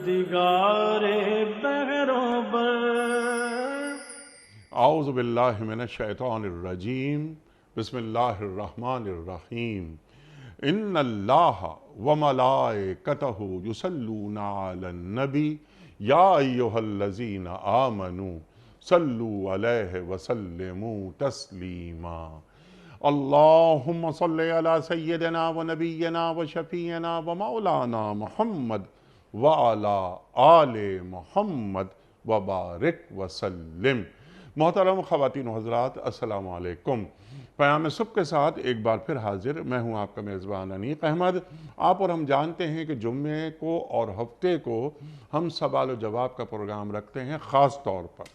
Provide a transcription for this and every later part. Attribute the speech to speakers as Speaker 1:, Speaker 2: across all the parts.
Speaker 1: پروردگار بہروں بر۔
Speaker 2: اعوذ باللہ من الشیطان الرجیم، بسم اللہ الرحمن الرحیم۔ ان اللہ وملائکتہ یصلون علی النبی یا ایہا الذین آمنوا صلوا علیہ وسلموا تسلیما۔ اللہم صلی علی سیدنا و نبینا و شفیعنا و مولانا محمد وعلی آل محمد وبارک وسلم۔ محترم خواتین و حضرات، السلام علیکم۔ پیام صبح کے ساتھ ایک بار پھر حاضر، میں ہوں آپ کا میزبان انیق احمد۔ آپ اور ہم جانتے ہیں کہ جمعے کو اور ہفتے کو ہم سوال و جواب کا پروگرام رکھتے ہیں، خاص طور پر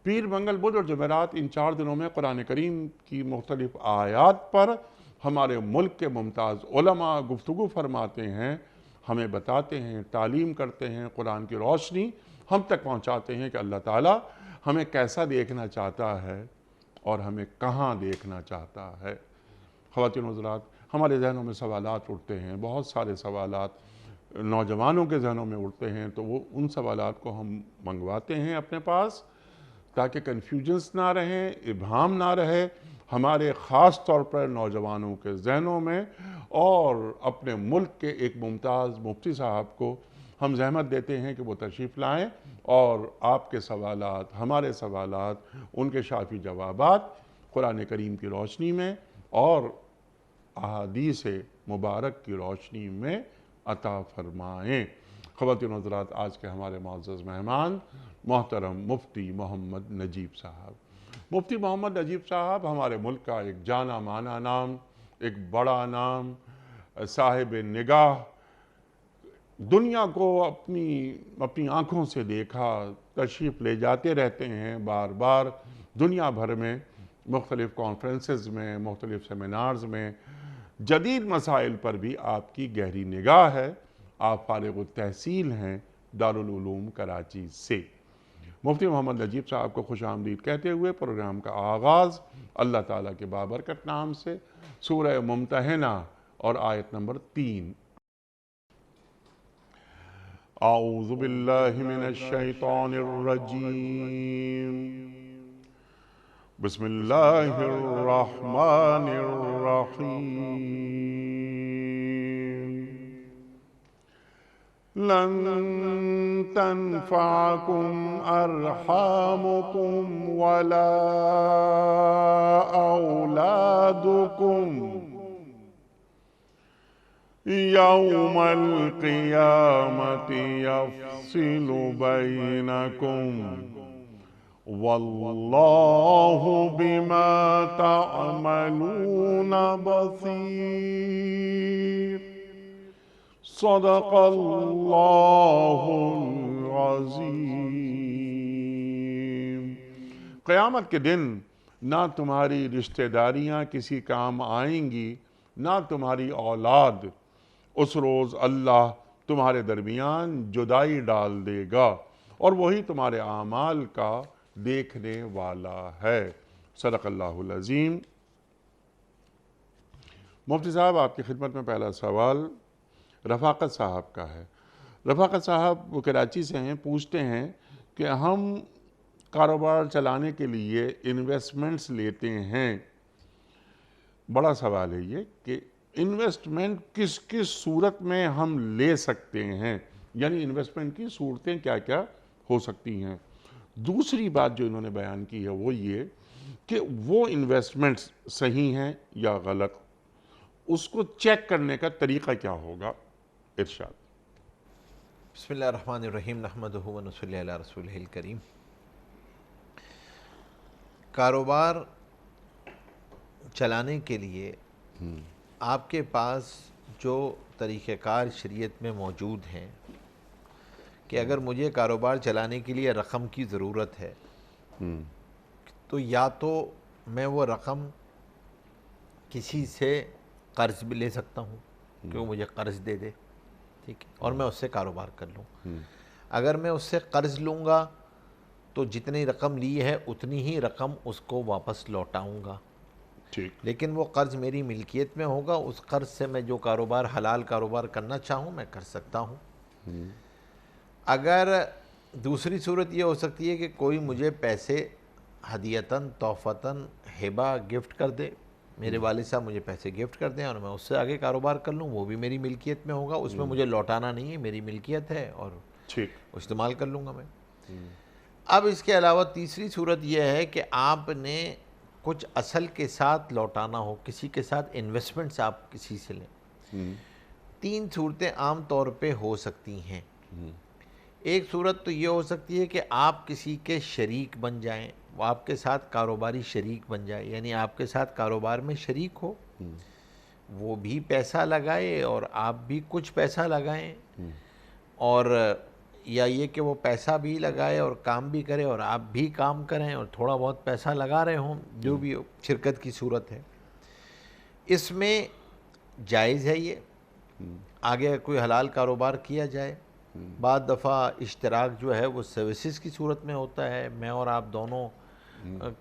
Speaker 2: پیر، منگل، بدھ اور جمعرات۔ ان 4 دنوں میں قرآن کریم کی مختلف آیات پر ہمارے ملک کے ممتاز علماء گفتگو فرماتے ہیں، ہمیں بتاتے ہیں، تعلیم کرتے ہیں، قرآن کی روشنی ہم تک پہنچاتے ہیں کہ اللہ تعالیٰ ہمیں کیسا دیکھنا چاہتا ہے اور ہمیں کہاں دیکھنا چاہتا ہے۔ خواتین و حضرات، ہمارے ذہنوں میں سوالات اٹھتے ہیں، بہت سارے سوالات نوجوانوں کے ذہنوں میں اٹھتے ہیں، تو وہ ان سوالات کو ہم منگواتے ہیں اپنے پاس تاکہ کنفیوژنس نہ رہیں، ابہام نہ رہے ہمارے خاص طور پر نوجوانوں کے ذہنوں میں، اور اپنے ملک کے ایک ممتاز مفتی صاحب کو ہم زحمت دیتے ہیں کہ وہ تشریف لائیں اور آپ کے سوالات، ہمارے سوالات، ان کے شافی جوابات قرآن کریم کی روشنی میں اور احادیث مبارک کی روشنی میں عطا فرمائیں۔ خواتین و حضرات، آج کے ہمارے معزز مہمان محترم مفتی محمد نجیب صاحب۔ مفتی محمد نجیب صاحب ہمارے ملک کا ایک جانا مانا نام، ایک بڑا نام، صاحب نگاہ، دنیا کو اپنی آنکھوں سے دیکھا، تشریف لے جاتے رہتے ہیں بار بار دنیا بھر میں، مختلف کانفرنسز میں، مختلف سیمینارز میں۔ جدید مسائل پر بھی آپ کی گہری نگاہ ہے۔ آپ فارغ التحصیل ہیں دارالعلوم کراچی سے۔ مفتی محمد نجیب صاحب کو خوش آمدید کہتے ہوئے پروگرام کا آغاز اللہ تعالیٰ کے بابرکت نام سے، سورہ ممتحنہ اور آیت نمبر 3۔ اعوذ باللہ من الشیطان الرجیم، بسم اللہ الرحمن الرحیم۔ لن تنفعکم ارحامکم ولا اولادکم یوم القیامت یفصل بینکم واللہ بما تعملون بصیر۔ صدق اللہ العظیم۔ قیامت کے دن نہ تمہاری رشتہ داریاں کسی کام آئیں گی، نہ تمہاری اولاد۔ اس روز اللہ تمہارے درمیان جدائی ڈال دے گا اور وہی تمہارے اعمال کا دیکھنے والا ہے۔ صدق اللہ العظیم۔ مفتی صاحب، آپ کی خدمت میں پہلا سوال رفاقت صاحب کا ہے۔ رفاقت صاحب وہ کراچی سے ہیں، پوچھتے ہیں کہ ہم کاروبار چلانے کے لیے انویسٹمنٹس لیتے ہیں۔ بڑا سوال ہے یہ کہ انویسٹمنٹ کس کس صورت میں ہم لے سکتے ہیں، یعنی انویسٹمنٹ کی صورتیں کیا کیا ہو سکتی ہیں۔ دوسری بات جو انہوں نے بیان کی ہے وہ یہ کہ وہ انویسٹمنٹس صحیح ہیں یا غلط، اس کو چیک کرنے کا طریقہ کیا ہوگا، ارشاد۔
Speaker 3: بسم اللہ الرحمن الرحیم، نحمدہ و نصلی علی رسولہ الکریم۔ کاروبار چلانے کے لیے آپ کے پاس جو طریقہ کار شریعت میں موجود ہیں کہ اگر مجھے کاروبار چلانے کے لیے رقم کی ضرورت ہے تو یا تو میں وہ رقم کسی سے قرض بھی لے سکتا ہوں کہ وہ مجھے قرض دے دے، ٹھیک ہے، اور میں اس سے کاروبار کر لوں۔ اگر میں اس سے قرض لوں گا تو جتنی رقم لی ہے اتنی ہی رقم اس کو واپس لوٹاؤں گا، لیکن وہ قرض میری ملکیت میں ہوگا، اس قرض سے میں جو کاروبار حلال کاروبار کرنا چاہوں میں کر سکتا ہوں۔ اگر دوسری صورت یہ ہو سکتی ہے کہ کوئی مجھے پیسے ہدیتاً، تحفتاً، ہبہ، گفٹ کر دے، میرے والد صاحب مجھے پیسے گفٹ کر دیں اور میں اس سے آگے کاروبار کر لوں، وہ بھی میری ملکیت میں ہوگا، اس میں مجھے لوٹانا نہیں ہے، میری ملکیت ہے اور
Speaker 2: ٹھیک.
Speaker 3: استعمال کر لوں گا میں. اب اس کے علاوہ تیسری صورت یہ ہے کہ آپ نے کچھ اصل کے ساتھ لوٹانا ہو، کسی کے ساتھ انویسٹمنٹس آپ کسی سے لیں. تین صورتیں عام طور پہ ہو سکتی ہیں. ایک صورت تو یہ ہو سکتی ہے کہ آپ کسی کے شریک بن جائیں، وہ آپ کے ساتھ کاروباری شریک بن جائے، یعنی آپ کے ساتھ کاروبار میں شریک ہو، وہ بھی پیسہ لگائے اور آپ بھی کچھ پیسہ لگائیں، اور یا یہ کہ وہ پیسہ بھی لگائے اور کام بھی کرے اور آپ بھی کام کریں اور تھوڑا بہت پیسہ لگا رہے ہوں، جو بھی شرکت کی صورت ہے. اس میں جائز ہے یہ، آگے کوئی حلال کاروبار کیا جائے. بعض دفعہ اشتراک جو ہے وہ سروسز کی صورت میں ہوتا ہے، میں اور آپ دونوں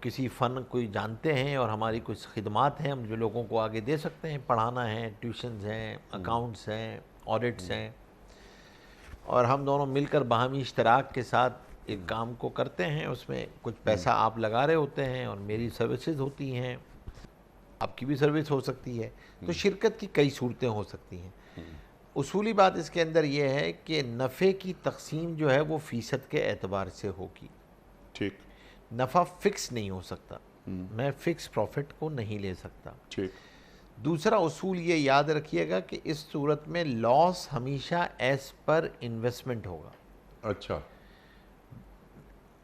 Speaker 3: کسی فن کوئی جانتے ہیں اور ہماری کچھ خدمات ہیں ہم جو لوگوں کو آگے دے سکتے ہیں، پڑھانا ہے، ٹیوشنز ہیں، اکاؤنٹس ہیں، آڈٹس ہیں، اور ہم دونوں مل کر باہمی اشتراک کے ساتھ ایک کام کو کرتے ہیں. اس میں کچھ پیسہ آپ لگا رہے ہوتے ہیں اور میری سروسز ہوتی ہیں، آپ کی بھی سروس ہو سکتی ہے. تو شرکت کی کئی صورتیں ہو سکتی ہیں. اصولی بات اس کے اندر یہ ہے کہ نفع کی تقسیم جو ہے وہ فیصد کے اعتبار سے ہوگی.
Speaker 2: ٹھیک.
Speaker 3: نفع فکس نہیں ہو سکتا، میں فکس پروفٹ کو نہیں لے سکتا.
Speaker 2: ٹھیک.
Speaker 3: دوسرا اصول یہ یاد رکھیے گا کہ اس صورت میں لاس ہمیشہ ایز پر انویسٹمنٹ ہوگا.
Speaker 2: اچھا.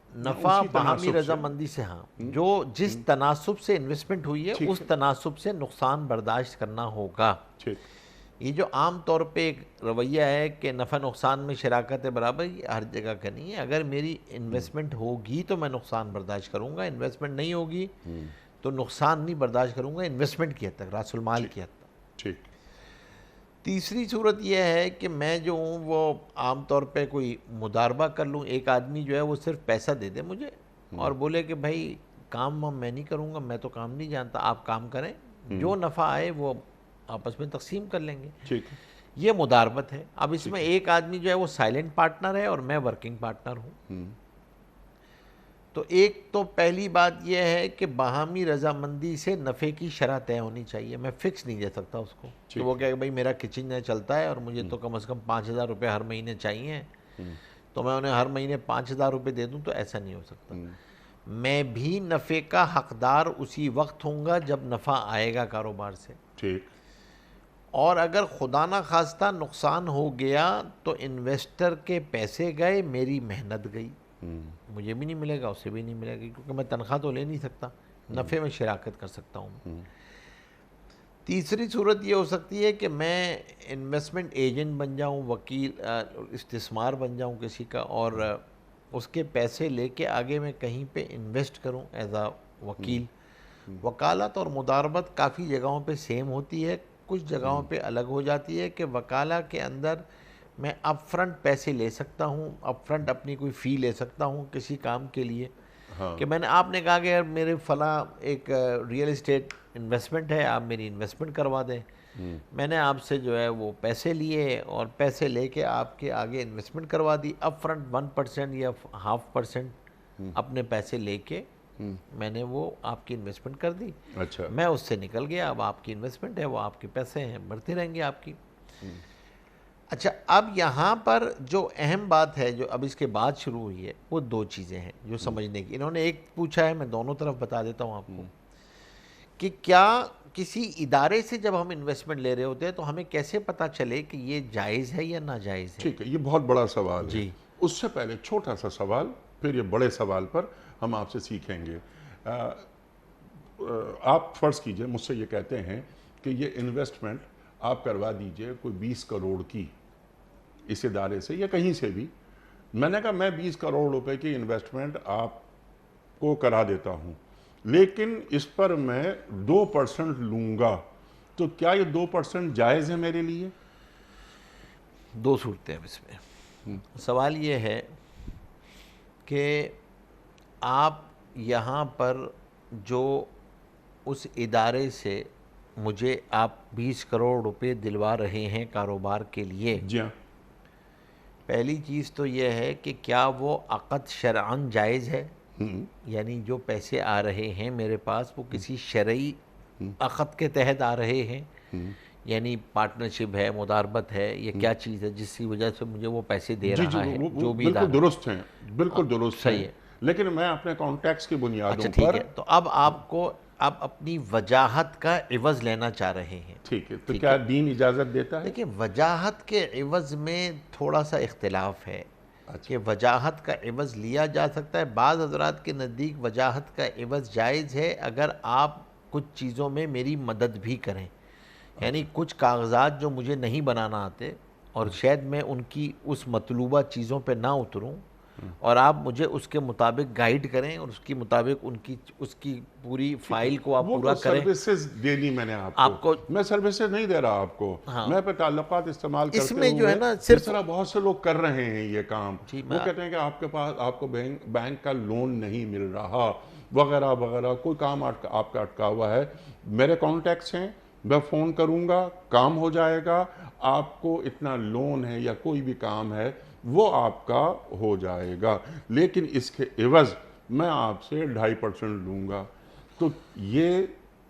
Speaker 3: نفع
Speaker 2: اسی
Speaker 3: باہمی
Speaker 2: تناسب
Speaker 3: رضامندی سے، ہاں، جو جس تناسب سے انویسٹمنٹ ہوئی ہے اس تناسب سے نقصان برداشت کرنا ہوگا.
Speaker 2: ٹھیک.
Speaker 3: یہ جو عام طور پہ ایک رویہ ہے کہ نفع نقصان میں شراکت برابر، یہ ہر جگہ کا نہیں ہے. اگر میری انویسٹمنٹ ہوگی تو میں نقصان برداشت کروں گا، انویسٹمنٹ نہیں ہوگی تو نقصان نہیں برداشت کروں گا انویسٹمنٹ کی حد تک، راس المال کی حد تک.
Speaker 2: ٹھیک.
Speaker 3: تیسری صورت یہ ہے کہ میں جو ہوں وہ عام طور پہ کوئی مداربہ کر لوں. ایک آدمی جو ہے وہ صرف پیسہ دے دے مجھے اور بولے کہ بھائی کام میں نہیں کروں گا، میں تو کام نہیں جانتا، آپ کام کریں، جو نفع آئے وہ آپس میں تقسیم کر لیں گے.
Speaker 2: ٹھیک.
Speaker 3: یہ مداربت ہے. اب اس میں ایک آدمی جو ہے وہ سائلنٹ پارٹنر ہے اور میں ورکنگ پارٹنر ہوں. تو ایک تو پہلی بات یہ ہے کہ باہمی رضامندی سے نفع کی شرح طے ہونی چاہیے. میں فکس نہیں دے سکتا اس کو کہ وہ کہ بھائی میرا کچن چلتا ہے اور مجھے تو کم از کم 5,000 روپے ہر مہینے چاہیے تو میں انہیں ہر مہینے 5,000 روپے دے دوں، تو ایسا نہیں ہو سکتا. میں بھی نفع کا حقدار اسی وقت ہوں گا جب نفع آئے گا کاروبار سے.
Speaker 2: ٹھیک.
Speaker 3: اور اگر خدا نہ خواستہ نقصان ہو گیا تو انویسٹر کے پیسے گئے، میری محنت گئی، مجھے بھی نہیں ملے گا، اسے بھی نہیں ملے گا، کیونکہ میں تنخواہ تو لے نہیں سکتا، نفع میں شراکت کر سکتا ہوں. تیسری صورت یہ ہو سکتی ہے کہ میں انویسٹمنٹ ایجنٹ بن جاؤں، وکیل، استثمار بن جاؤں کسی کا، اور اس کے پیسے لے کے آگے میں کہیں پہ انویسٹ کروں ایز اے وکیل. وکالت اور مداربت کافی جگہوں پہ سیم ہوتی ہے، کچھ جگہوں پہ الگ ہو جاتی ہے. کہ وکالہ کے اندر میں اپ فرنٹ پیسے لے سکتا ہوں، اپ فرنٹ اپنی کوئی فی لے سکتا ہوں کسی کام کے لیے، کہ میں نے آپ نے کہا کہ یار میرے فلاں ایک ریئل اسٹیٹ انویسٹمنٹ ہے، آپ میری انویسٹمنٹ کروا دیں. میں نے آپ سے جو ہے وہ پیسے لیے اور پیسے لے کے آپ کے آگے انویسٹمنٹ کروا دی. اپ فرنٹ 1% یا 0.5% اپنے پیسے لے کے میں نے وہ آپ کی انویسٹمنٹ کر دی.
Speaker 2: اچھا.
Speaker 3: میں اس سے نکل گیا، اب آپ کی انویسٹمنٹ ہے، وہ آپ کے پیسے ہیں، بڑھتے رہیں گے آپ کی. اچھا، اب یہاں پر جو اہم بات ہے جو اب اس کے بعد شروع ہوئی ہے وہ دو چیزیں ہیں جو سمجھنے کی. انہوں نے ایک پوچھا ہے، میں دونوں طرف بتا دیتا ہوں آپ کو، کہ کیا کسی ادارے سے جب ہم انویسٹمنٹ لے رہے ہوتے ہیں تو ہمیں کیسے پتہ چلے کہ یہ جائز ہے یا ناجائز ہے.
Speaker 2: ٹھیک ہے، یہ بہت بڑا سوال ہے.
Speaker 3: جی.
Speaker 2: اس سے پہلے چھوٹا سا سوال، پھر یہ بڑے سوال پر ہم آپ سے سیکھیں گے. آپ فرض کیجئے مجھ سے یہ کہتے ہیں کہ یہ انویسٹمنٹ آپ کروا دیجئے کوئی 20 کروڑ کی اس ادارے سے یا کہیں سے بھی. میں نے کہا میں 20 کروڑ روپے کی انویسٹمنٹ آپ کو کرا دیتا ہوں، لیکن اس پر میں 2% لوں گا، تو کیا یہ 2% جائز ہے میرے لیے؟
Speaker 3: دو صورتیں ہیں اس میں. سوال یہ ہے کہ آپ یہاں پر جو اس ادارے سے مجھے آپ 20 کروڑ روپے دلوا رہے ہیں کاروبار کے لیے،
Speaker 2: جی ہاں.
Speaker 3: پہلی چیز تو یہ ہے کہ کیا وہ عقد شرعاً جائز ہے، یعنی جو پیسے آ رہے ہیں میرے پاس وہ کسی شرعی عقد کے تحت آ رہے ہیں، یعنی پارٹنرشپ ہے، مداربت ہے، یہ کیا چیز ہے جس کی وجہ سے مجھے وہ پیسے دے
Speaker 2: جی
Speaker 3: رہا ہے
Speaker 2: وہ
Speaker 3: جو بھی
Speaker 2: بالکل
Speaker 3: ادارہ۔
Speaker 2: درست ہیں، بالکل درست
Speaker 3: صحیح
Speaker 2: ہیں،
Speaker 3: ہے۔
Speaker 2: لیکن میں اپنے کانٹیکٹس کی بنیادوں
Speaker 3: اچھا ٹھیک
Speaker 2: پر
Speaker 3: ہے، تو اب آپ کو اب اپنی وجاہت کا عوض لینا چاہ رہے ہیں۔
Speaker 2: ٹھیک ہے، تو کیا دین اجازت دیتا ہے؟
Speaker 3: دیکھیں وجاہت کے عوض میں تھوڑا سا اختلاف ہے کہ وجاہت کا عوض لیا جا سکتا ہے۔ بعض حضرات کے نزدیک وجاہت کا عوض جائز ہے اگر آپ کچھ چیزوں میں میری مدد بھی کریں، یعنی کچھ کاغذات جو مجھے نہیں بنانا آتے اور شاید میں ان کی اس مطلوبہ چیزوں پہ نہ اتروں، اور آپ مجھے اس کے مطابق گائیڈ کریں اور اس کے مطابق اس کی پوری فائل کو آپ
Speaker 2: وہ
Speaker 3: پورا
Speaker 2: تو
Speaker 3: کریں۔
Speaker 2: سروسز دینی میں نے آپ کو، میں سروسز نہیں دے رہا آپ کو، میں پہ تعلقات استعمال
Speaker 3: اس
Speaker 2: کرتے
Speaker 3: میں جو ہے
Speaker 2: ہوئے
Speaker 3: نا
Speaker 2: جس طرح بہت سے لوگ کر رہے ہیں یہ کام، وہ
Speaker 3: میں
Speaker 2: کہتے ہیں کہ آپ کے پاس آپ کو بینک کا لون نہیں مل رہا وغیرہ وغیرہ، کوئی کام آپ کا اٹکا ہوا ہے، میرے کانٹیکٹس ہیں، میں فون کروں گا، کام ہو جائے گا، آپ کو اتنا لون ہے یا کوئی بھی کام ہے وہ آپ کا ہو جائے گا، لیکن اس کے عوض میں آپ سے 2.5% لوں گا۔ تو یہ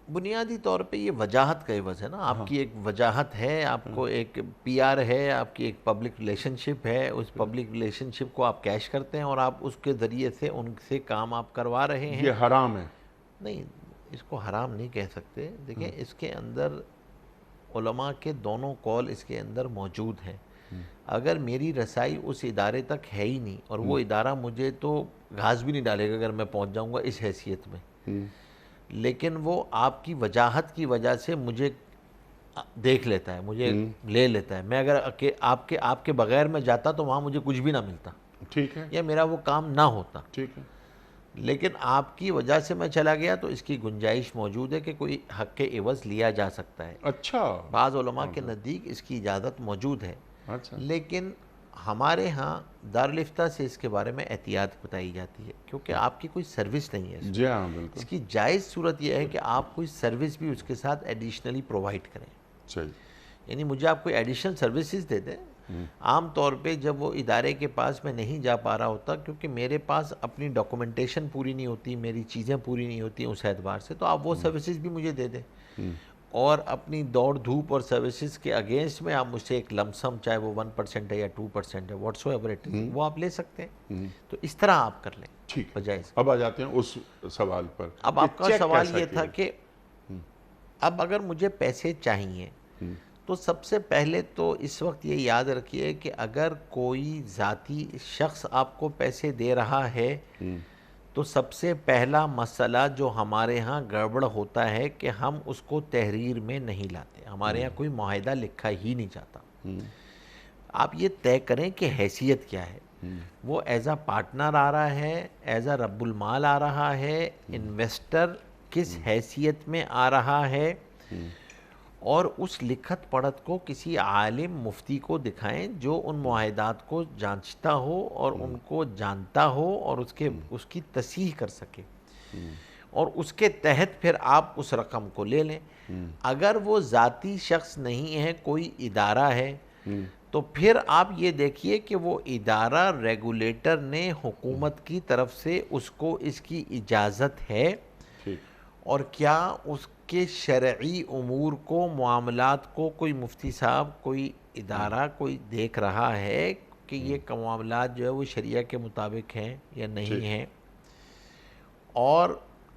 Speaker 3: بنیادی طور پہ یہ وجاہت کا عوض ہے نا، آپ کی ایک وجاہت ہے، آپ کو ایک پی آر ہے، آپ کی ایک پبلک ریلیشن شپ ہے، اس پبلک ریلیشن شپ کو آپ کیش کرتے ہیں اور آپ اس کے ذریعے سے ان سے کام آپ کروا رہے ہیں۔
Speaker 2: یہ حرام ہے؟
Speaker 3: نہیں، اس کو حرام نہیں کہہ سکتے۔ دیکھیں اس کے اندر علماء کے دونوں قول اس کے اندر موجود ہیں۔ اگر میری رسائی اس ادارے تک ہے ہی نہیں اور وہ ادارہ مجھے تو گھاس بھی نہیں ڈالے گا اگر میں پہنچ جاؤں گا اس حیثیت میں، لیکن وہ آپ کی وجاہت کی وجہ سے مجھے دیکھ لیتا ہے، مجھے لے لیتا ہے، میں اگر آپ کے بغیر میں جاتا تو وہاں مجھے کچھ بھی نہ ملتا،
Speaker 2: ٹھیک ہے،
Speaker 3: یا میرا وہ کام نہ ہوتا،
Speaker 2: ٹھیک ہے،
Speaker 3: لیکن آپ کی وجہ سے میں چلا گیا تو اس کی گنجائش موجود ہے کہ کوئی حق کے عوض لیا جا سکتا ہے۔
Speaker 2: اچھا،
Speaker 3: بعض علماء کے نزدیک اس کی اجازت موجود ہے،
Speaker 2: اچھا،
Speaker 3: لیکن ہمارے ہاں دارالفتہ سے اس کے بارے میں احتیاط بتائی جاتی ہے کیونکہ آپ کی کوئی سروس نہیں ہے۔
Speaker 2: جی ہاں بالکل
Speaker 3: اس کی جائز صورت یہ ہے کہ آپ کوئی سروس بھی اس کے ساتھ ایڈیشنلی پرووائڈ کریں،
Speaker 2: صحیح،
Speaker 3: یعنی مجھے آپ کوئی ایڈیشنل سروسز دے دیں۔ عام طور پہ جب وہ ادارے کے پاس میں نہیں جا پا رہا ہوتا کیونکہ میرے پاس اپنی ڈاکومنٹیشن پوری نہیں ہوتی، میری چیزیں پوری نہیں ہوتی اس اعتبار سے، تو آپ وہ سروسز بھی مجھے دے دیں، اور اپنی دوڑ دھوپ اور سروسز کے اگینسٹ میں آپ مجھ سے ایک لمسم، چاہے وہ 1% ہے یا 2% ہے، واٹس ایور اٹ از، وہ آپ لے سکتے ہیں۔ تو اس طرح آپ کر لیں،
Speaker 2: ٹھیک ہے۔
Speaker 3: بجائے۔
Speaker 2: اب آ جاتے ہیں اس سوال پر،
Speaker 3: اب آپ کا سوال یہ تھا کہ اب اگر مجھے پیسے چاہیے تو سب سے پہلے تو اس وقت یہ یاد رکھیے کہ اگر کوئی ذاتی شخص آپ کو پیسے دے رہا ہے تو سب سے پہلا مسئلہ جو ہمارے ہاں گڑبڑ ہوتا ہے کہ ہم اس کو تحریر میں نہیں لاتے، ہمارے ہاں کوئی معاہدہ لکھا ہی نہیں جاتا۔ آپ یہ طے کریں کہ حیثیت کیا ہے، وہ ایز اے پارٹنر آ رہا ہے، ایز اے رب المال آ رہا ہے، انویسٹر کس حیثیت میں آ رہا ہے، اور اس لکھت پڑھت کو کسی عالم مفتی کو دکھائیں جو ان معاہدات کو جانچتا ہو اور ان کو جانتا ہو اور اس کی تصحیح کر سکے، اور اس کے تحت پھر آپ اس رقم کو لے لیں۔ اگر وہ ذاتی شخص نہیں ہے، کوئی ادارہ ہے، تو پھر آپ یہ دیکھیے کہ وہ ادارہ ریگولیٹر نے حکومت کی طرف سے اس کو اس کی اجازت ہے، اور کیا اس کے شرعی امور کو، معاملات کو کوئی مفتی صاحب، کوئی ادارہ کوئی دیکھ رہا ہے کہ یہ معاملات جو ہے وہ شریعہ کے مطابق ہیں یا نہیں ہیں، اور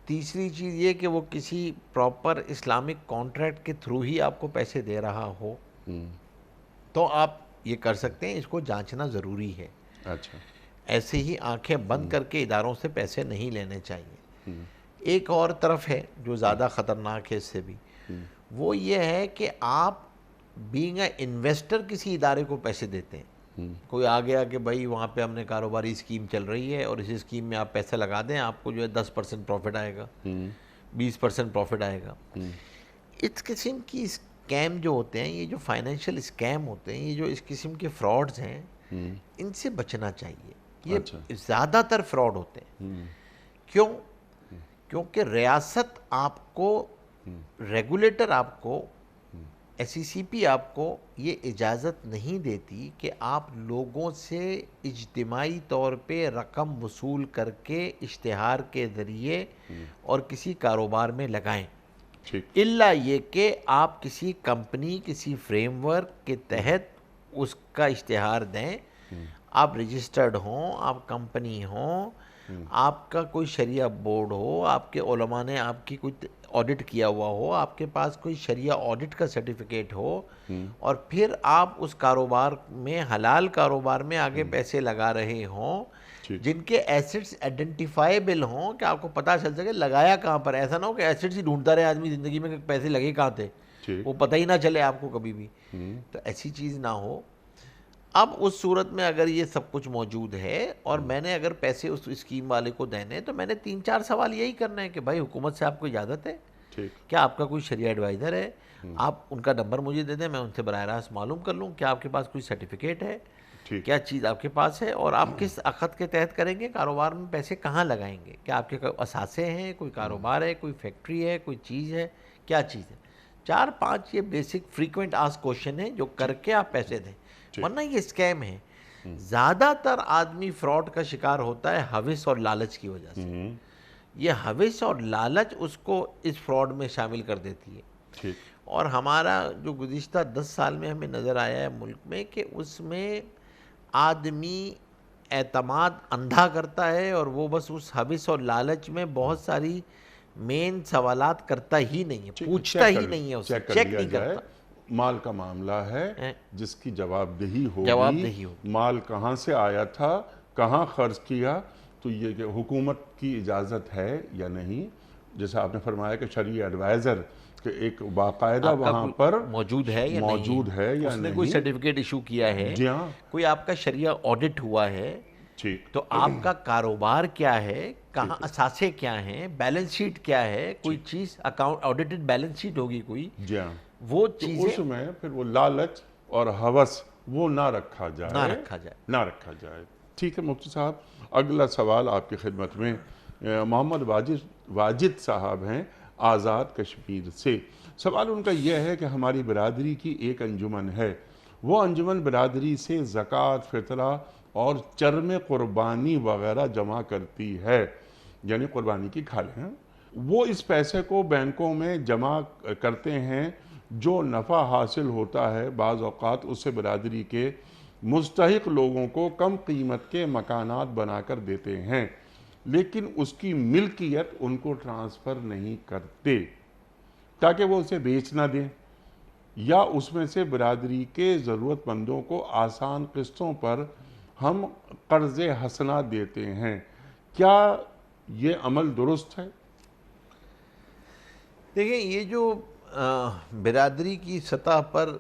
Speaker 3: تیسری چیز یہ کہ وہ کسی پراپر اسلامک کانٹریکٹ کے تھرو ہی آپ کو پیسے دے رہا ہو، تو آپ یہ کر سکتے ہیں۔ اس کو جانچنا ضروری ہے،
Speaker 2: اچھا،
Speaker 3: ایسے ہی آنکھیں بند کر کے اداروں سے پیسے نہیں لینے چاہیے۔ ایک اور طرف ہے جو زیادہ خطرناک ہے اس سے بھی، وہ یہ ہے کہ آپ بینگ اے انویسٹر کسی ادارے کو پیسے دیتے ہیں، کوئی آ گیا کہ بھائی وہاں پہ ہم نے کاروباری اسکیم چل رہی ہے اور اس اسکیم میں آپ پیسے لگا دیں، آپ کو جو ہے 10% پروفٹ آئے گا، 20% پروفٹ آئے گا۔ اس قسم کی اسکیم جو ہوتے ہیں، یہ جو فائنینشیل اسکیم ہوتے ہیں، یہ جو اس قسم کے فراڈز ہیں، ان سے بچنا چاہیے۔ یہ زیادہ تر فراڈ ہوتے ہیں، کیونکہ ریاست آپ کو، ریگولیٹر آپ کو SECP آپ کو یہ اجازت نہیں دیتی کہ آپ لوگوں سے اجتماعی طور پہ رقم وصول کر کے اشتہار کے ذریعے اور کسی کاروبار میں لگائیں،
Speaker 2: ٹھیک،
Speaker 3: الا یہ کہ آپ کسی کمپنی کسی فریم ورک کے تحت اس کا اشتہار دیں، آپ رجسٹرڈ ہوں، آپ کمپنی ہوں، آپ کا کوئی شریعہ بورڈ ہو، آپ کے علماء نے آپ کی کوئی آڈٹ کیا ہوا ہو، آپ کے پاس کوئی شریعہ آڈٹ کا سرٹیفکیٹ ہو، اور پھر آپ اس کاروبار میں حلال کاروبار میں آگے پیسے لگا رہے ہوں
Speaker 2: ٹھیک،
Speaker 3: جن کے ایسٹس آئیڈینٹیفائیبل ہوں کہ آپ کو پتہ چل سکے لگایا کہاں پر. ایسا نہ ہو کہ ایسٹس ہی ڈھونڈتا رہے آدمی زندگی میں کہ پیسے لگے کہاں تھے،
Speaker 2: ٹھیک،
Speaker 3: وہ پتہ ہی نہ چلے آپ کو کبھی بھی. تو ایسی چیز نہ ہو. اب اس صورت میں اگر یہ سب کچھ موجود ہے اور میں نے اگر پیسے اس اسکیم والے کو دینے تو میں نے 3-4 سوال یہی کرنا ہے کہ بھائی حکومت سے آپ کو اجازت ہے؟
Speaker 2: ٹھیک،
Speaker 3: کیا آپ کا کوئی شریعہ ایڈوائزر ہے؟ آپ ان کا نمبر مجھے دے دیں، میں ان سے براہ راست معلوم کر لوں. کیا آپ کے پاس کوئی سرٹیفکیٹ ہے؟
Speaker 2: ٹھیک،
Speaker 3: کیا چیز آپ کے پاس ہے؟ اور آپ کس عقد کے تحت کریں گے کاروبار میں؟ پیسے کہاں لگائیں گے؟ کیا آپ کے اثاثے ہیں؟ کوئی کاروبار ہے؟ کوئی فیکٹری ہے؟ کوئی چیز ہے؟ کیا چیز ہے؟ 4-5 یہ بیسک فریکوینٹ آسک کوشچن ہیں جو کر کے آپ پیسے دیں، ورنہ یہ اسکیم ہے. زیادہ تر آدمی فراڈ کا شکار ہوتا ہے ہوس اور لالچ کی وجہ سے. یہ ہوس اور لالچ اس کو اس فراڈ میں شامل کر دیتی ہے.
Speaker 2: ٹھیک،
Speaker 3: اور ہمارا جو گزشتہ 10 سال میں ہمیں نظر آیا ہے ملک میں کہ اس میں آدمی اعتماد اندھا کرتا ہے اور وہ بس اس ہوس اور لالچ میں بہت ساری مین سوالات کرتا ہی نہیں ہے، پوچھتا ہی نہیں ہے، اسے چیک نہیں کرتا.
Speaker 2: مال کا معاملہ ہے جس کی جواب دہی
Speaker 3: جواب دہی
Speaker 2: ہوگی، مال کہاں سے آیا تھا، کہاں خرچ کیا، تو یہ کہ حکومت کی اجازت ہے یا نہیں. جیسا آپ نے فرمایا کہ شرعی ایڈوائزر کہ ایک باقاعدہ وہاں پر
Speaker 3: موجود ہے یا
Speaker 2: موجود ہے یا
Speaker 3: اس نے
Speaker 2: نہیں،
Speaker 3: کوئی سرٹیفکیٹ ایشو کیا ہے،
Speaker 2: جی ہاں،
Speaker 3: کوئی آپ کا شریعہ آڈٹ ہوا ہے،
Speaker 2: ٹھیک،
Speaker 3: تو آپ کا کاروبار کیا ہے، کہاں اثاثے کیا ہیں، بیلنس شیٹ کیا ہے، کوئی چیز اکاؤنٹ آڈیٹڈ بیلنس شیٹ ہوگی کوئی،
Speaker 2: جی ہاں.
Speaker 3: وہ
Speaker 2: تو
Speaker 3: چیزیں
Speaker 2: اس میں پھر وہ لالچ اور ہوس وہ نہ رکھا جائے. ٹھیک ہے مفتی صاحب، اگلا سوال آپ کی خدمت میں محمد واجد صاحب ہیں آزاد کشمیر سے. سوال ان کا یہ ہے کہ ہماری برادری کی ایک انجمن ہے، وہ انجمن برادری سے زکوٰۃ، فطرہ اور چرم قربانی وغیرہ جمع کرتی ہے، یعنی قربانی کی کھالیں. وہ اس پیسے کو بینکوں میں جمع کرتے ہیں، جو نفع حاصل ہوتا ہے بعض اوقات اس سے برادری کے مستحق لوگوں کو کم قیمت کے مکانات بنا کر دیتے ہیں، لیکن اس کی ملکیت ان کو ٹرانسفر نہیں کرتے تاکہ وہ اسے بیچ نہ دیں، یا اس میں سے برادری کے ضرورت مندوں کو آسان قسطوں پر ہم قرض حسنہ دیتے ہیں. کیا یہ عمل درست ہے؟
Speaker 3: دیکھیں، یہ جو برادری کی سطح پر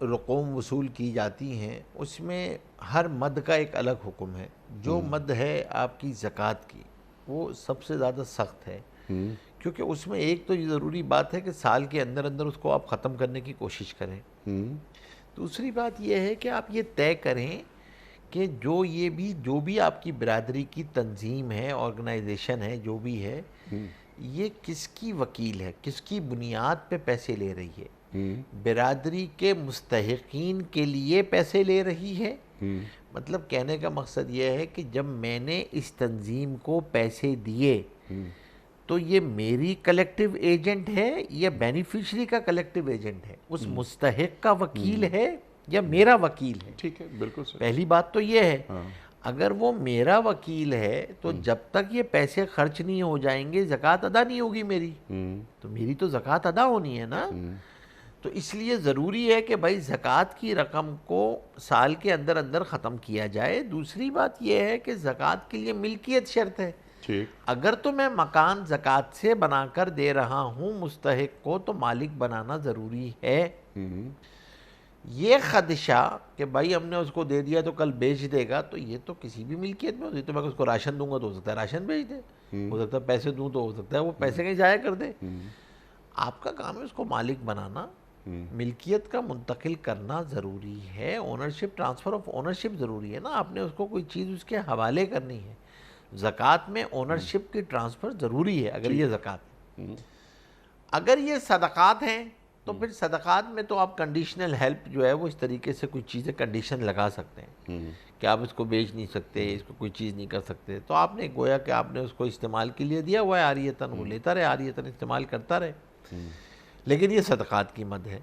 Speaker 3: رقوم وصول کی جاتی ہیں اس میں ہر مد کا ایک الگ حکم ہے. جو مد ہے آپ کی زکوٰۃ کی وہ سب سے زیادہ سخت ہے، کیونکہ اس میں ایک تو یہ ضروری بات ہے کہ سال کے اندر اندر اس کو آپ ختم کرنے کی کوشش کریں. دوسری بات یہ ہے کہ آپ یہ طے کریں کہ جو بھی آپ کی برادری کی تنظیم ہے، آرگنائزیشن ہے، جو بھی ہے، یہ کس کی وکیل ہے، کس کی بنیاد پہ پیسے لے رہی ہے. برادری کے مستحقین کے لیے پیسے لے رہی ہے. مطلب کہنے کا مقصد یہ ہے کہ جب میں نے اس تنظیم کو پیسے دیے تو یہ میری کلیکٹیو ایجنٹ ہے یا بینیفیشری کا کلیکٹیو ایجنٹ ہے، اس مستحق کا وکیل ہے یا میرا وکیل ہے.
Speaker 2: ٹھیک ہے، بالکل صحیح.
Speaker 3: پہلی بات تو یہ ہے. اگر وہ میرا وکیل ہے تو جب تک یہ پیسے خرچ نہیں ہو جائیں گے زکوٰۃ ادا نہیں ہوگی میری. تو میری تو زکوٰۃ ادا ہونی ہے نا. تو اس لیے ضروری ہے کہ بھائی زکوٰۃ کی رقم کو سال کے اندر اندر ختم کیا جائے. دوسری بات یہ ہے کہ زکوٰۃ کے لیے ملکیت شرط ہے. اگر تو میں مکان زکوٰۃ سے بنا کر دے رہا ہوں مستحق کو تو مالک بنانا ضروری ہے. یہ خدشہ کہ بھائی ہم نے اس کو دے دیا تو کل بیچ دے گا، تو یہ تو کسی بھی ملکیت میں ہوتی ہے. تو میں اس کو راشن دوں گا تو ہو سکتا ہے راشن بیچ دے، ہو سکتا ہے پیسے دوں تو ہو سکتا ہے وہ پیسے کہیں ضائع کر دے. آپ کا کام ہے اس کو مالک بنانا، ملکیت کا منتقل کرنا ضروری ہے. اونرشپ، ٹرانسفر آف اونرشپ ضروری ہے نا. آپ نے اس کو کوئی چیز اس کے حوالے کرنی ہے. زکوٰۃ میں اونرشپ کی ٹرانسفر ضروری ہے اگر یہ زکوٰۃ ہے. اگر یہ صدقات ہیں تو پھر صدقات میں تو آپ کنڈیشنل ہیلپ جو ہے وہ اس طریقے سے کوئی چیزیں کنڈیشن لگا سکتے ہیں کہ آپ اس کو بیچ نہیں سکتے، اس کو کوئی چیز نہیں کر سکتے، تو آپ نے گویا کہ آپ نے اس کو استعمال کے لیے دیا ہوا ہے عاریتاً، وہ لیتا رہے عاریتاً استعمال کرتا رہے، لیکن یہ صدقات کی مد ہے۔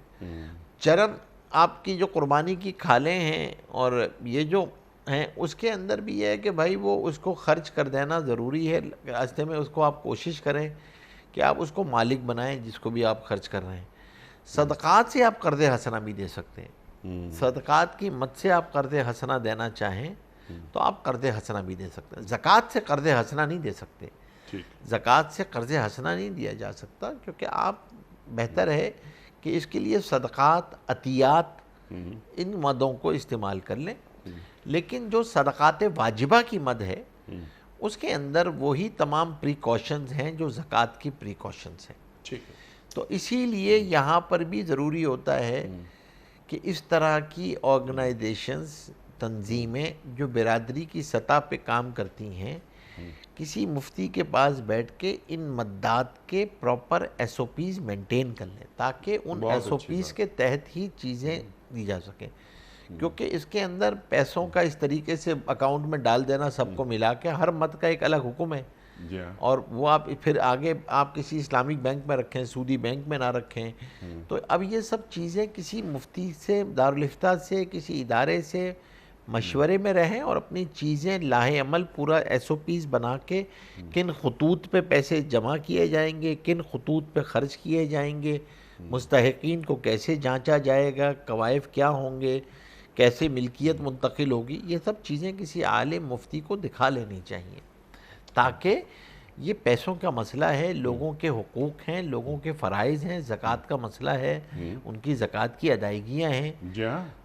Speaker 3: چرن آپ کی جو قربانی کی کھالیں ہیں اور یہ جو ہیں اس کے اندر بھی یہ ہے کہ بھائی وہ اس کو خرچ کر دینا ضروری ہے، راستے میں اس کو آپ کوشش کریں کہ آپ اس کو مالک بنائیں جس کو بھی آپ خرچ کر رہے ہیں۔ صدقات سے آپ قرض حسنہ بھی دے سکتے ہیں، صدقات کی مد سے آپ قرض حسنہ دینا چاہیں تو آپ قرض حسنہ بھی دے سکتے ہیں۔ زکوٰۃ سے قرض حسنہ نہیں دے سکتے، زکوٰۃ سے قرض حسنہ نہیں دیا جا سکتا، کیونکہ آپ بہتر ہے کہ اس کے لیے صدقات، عطیات، ان مدوں کو استعمال کر لیں، لیکن جو صدقات واجبہ کی مد ہے اس کے اندر وہی تمام پریکاشنز ہیں جو زکوٰۃ کی پریکاشنز ہیں۔ تو اسی لیے یہاں پر بھی ضروری ہوتا ہے کہ اس طرح کی آرگنائزیشنز، تنظیمیں جو برادری کی سطح پہ کام کرتی ہیں، کسی مفتی کے پاس بیٹھ کے ان مدات کے proper S O Ps maintain کر لیں تاکہ ان ایس او پیز کے تحت ہی چیزیں دی جا سکیں، کیونکہ اس کے اندر پیسوں کا اس طریقے سے اکاؤنٹ میں ڈال دینا سب کو ملا کے، ہر مد کا ایک الگ حکم ہے، اور وہ آپ پھر آگے آپ کسی اسلامک بینک میں رکھیں، سودی بینک میں نہ رکھیں، تو اب یہ سب چیزیں کسی مفتی سے، دارالفتہ سے، کسی ادارے سے مشورے میں رہیں اور اپنی چیزیں لاہے عمل پورا ایس او پیز بنا کے کن خطوط پہ پیسے جمع کیے جائیں گے، کن خطوط پہ خرچ کیے جائیں گے، مستحقین کو کیسے جانچا جائے گا، کوائف کیا ہوں گے، کیسے ملکیت منتقل ہوگی، یہ سب چیزیں کسی عالم مفتی کو دکھا لینی چاہیے، تاکہ یہ پیسوں کا مسئلہ ہے، لوگوں کے حقوق ہیں، لوگوں کے فرائض ہیں، زکوٰۃ کا مسئلہ ہے، ان کی زکوٰۃ کی ادائیگیاں ہیں،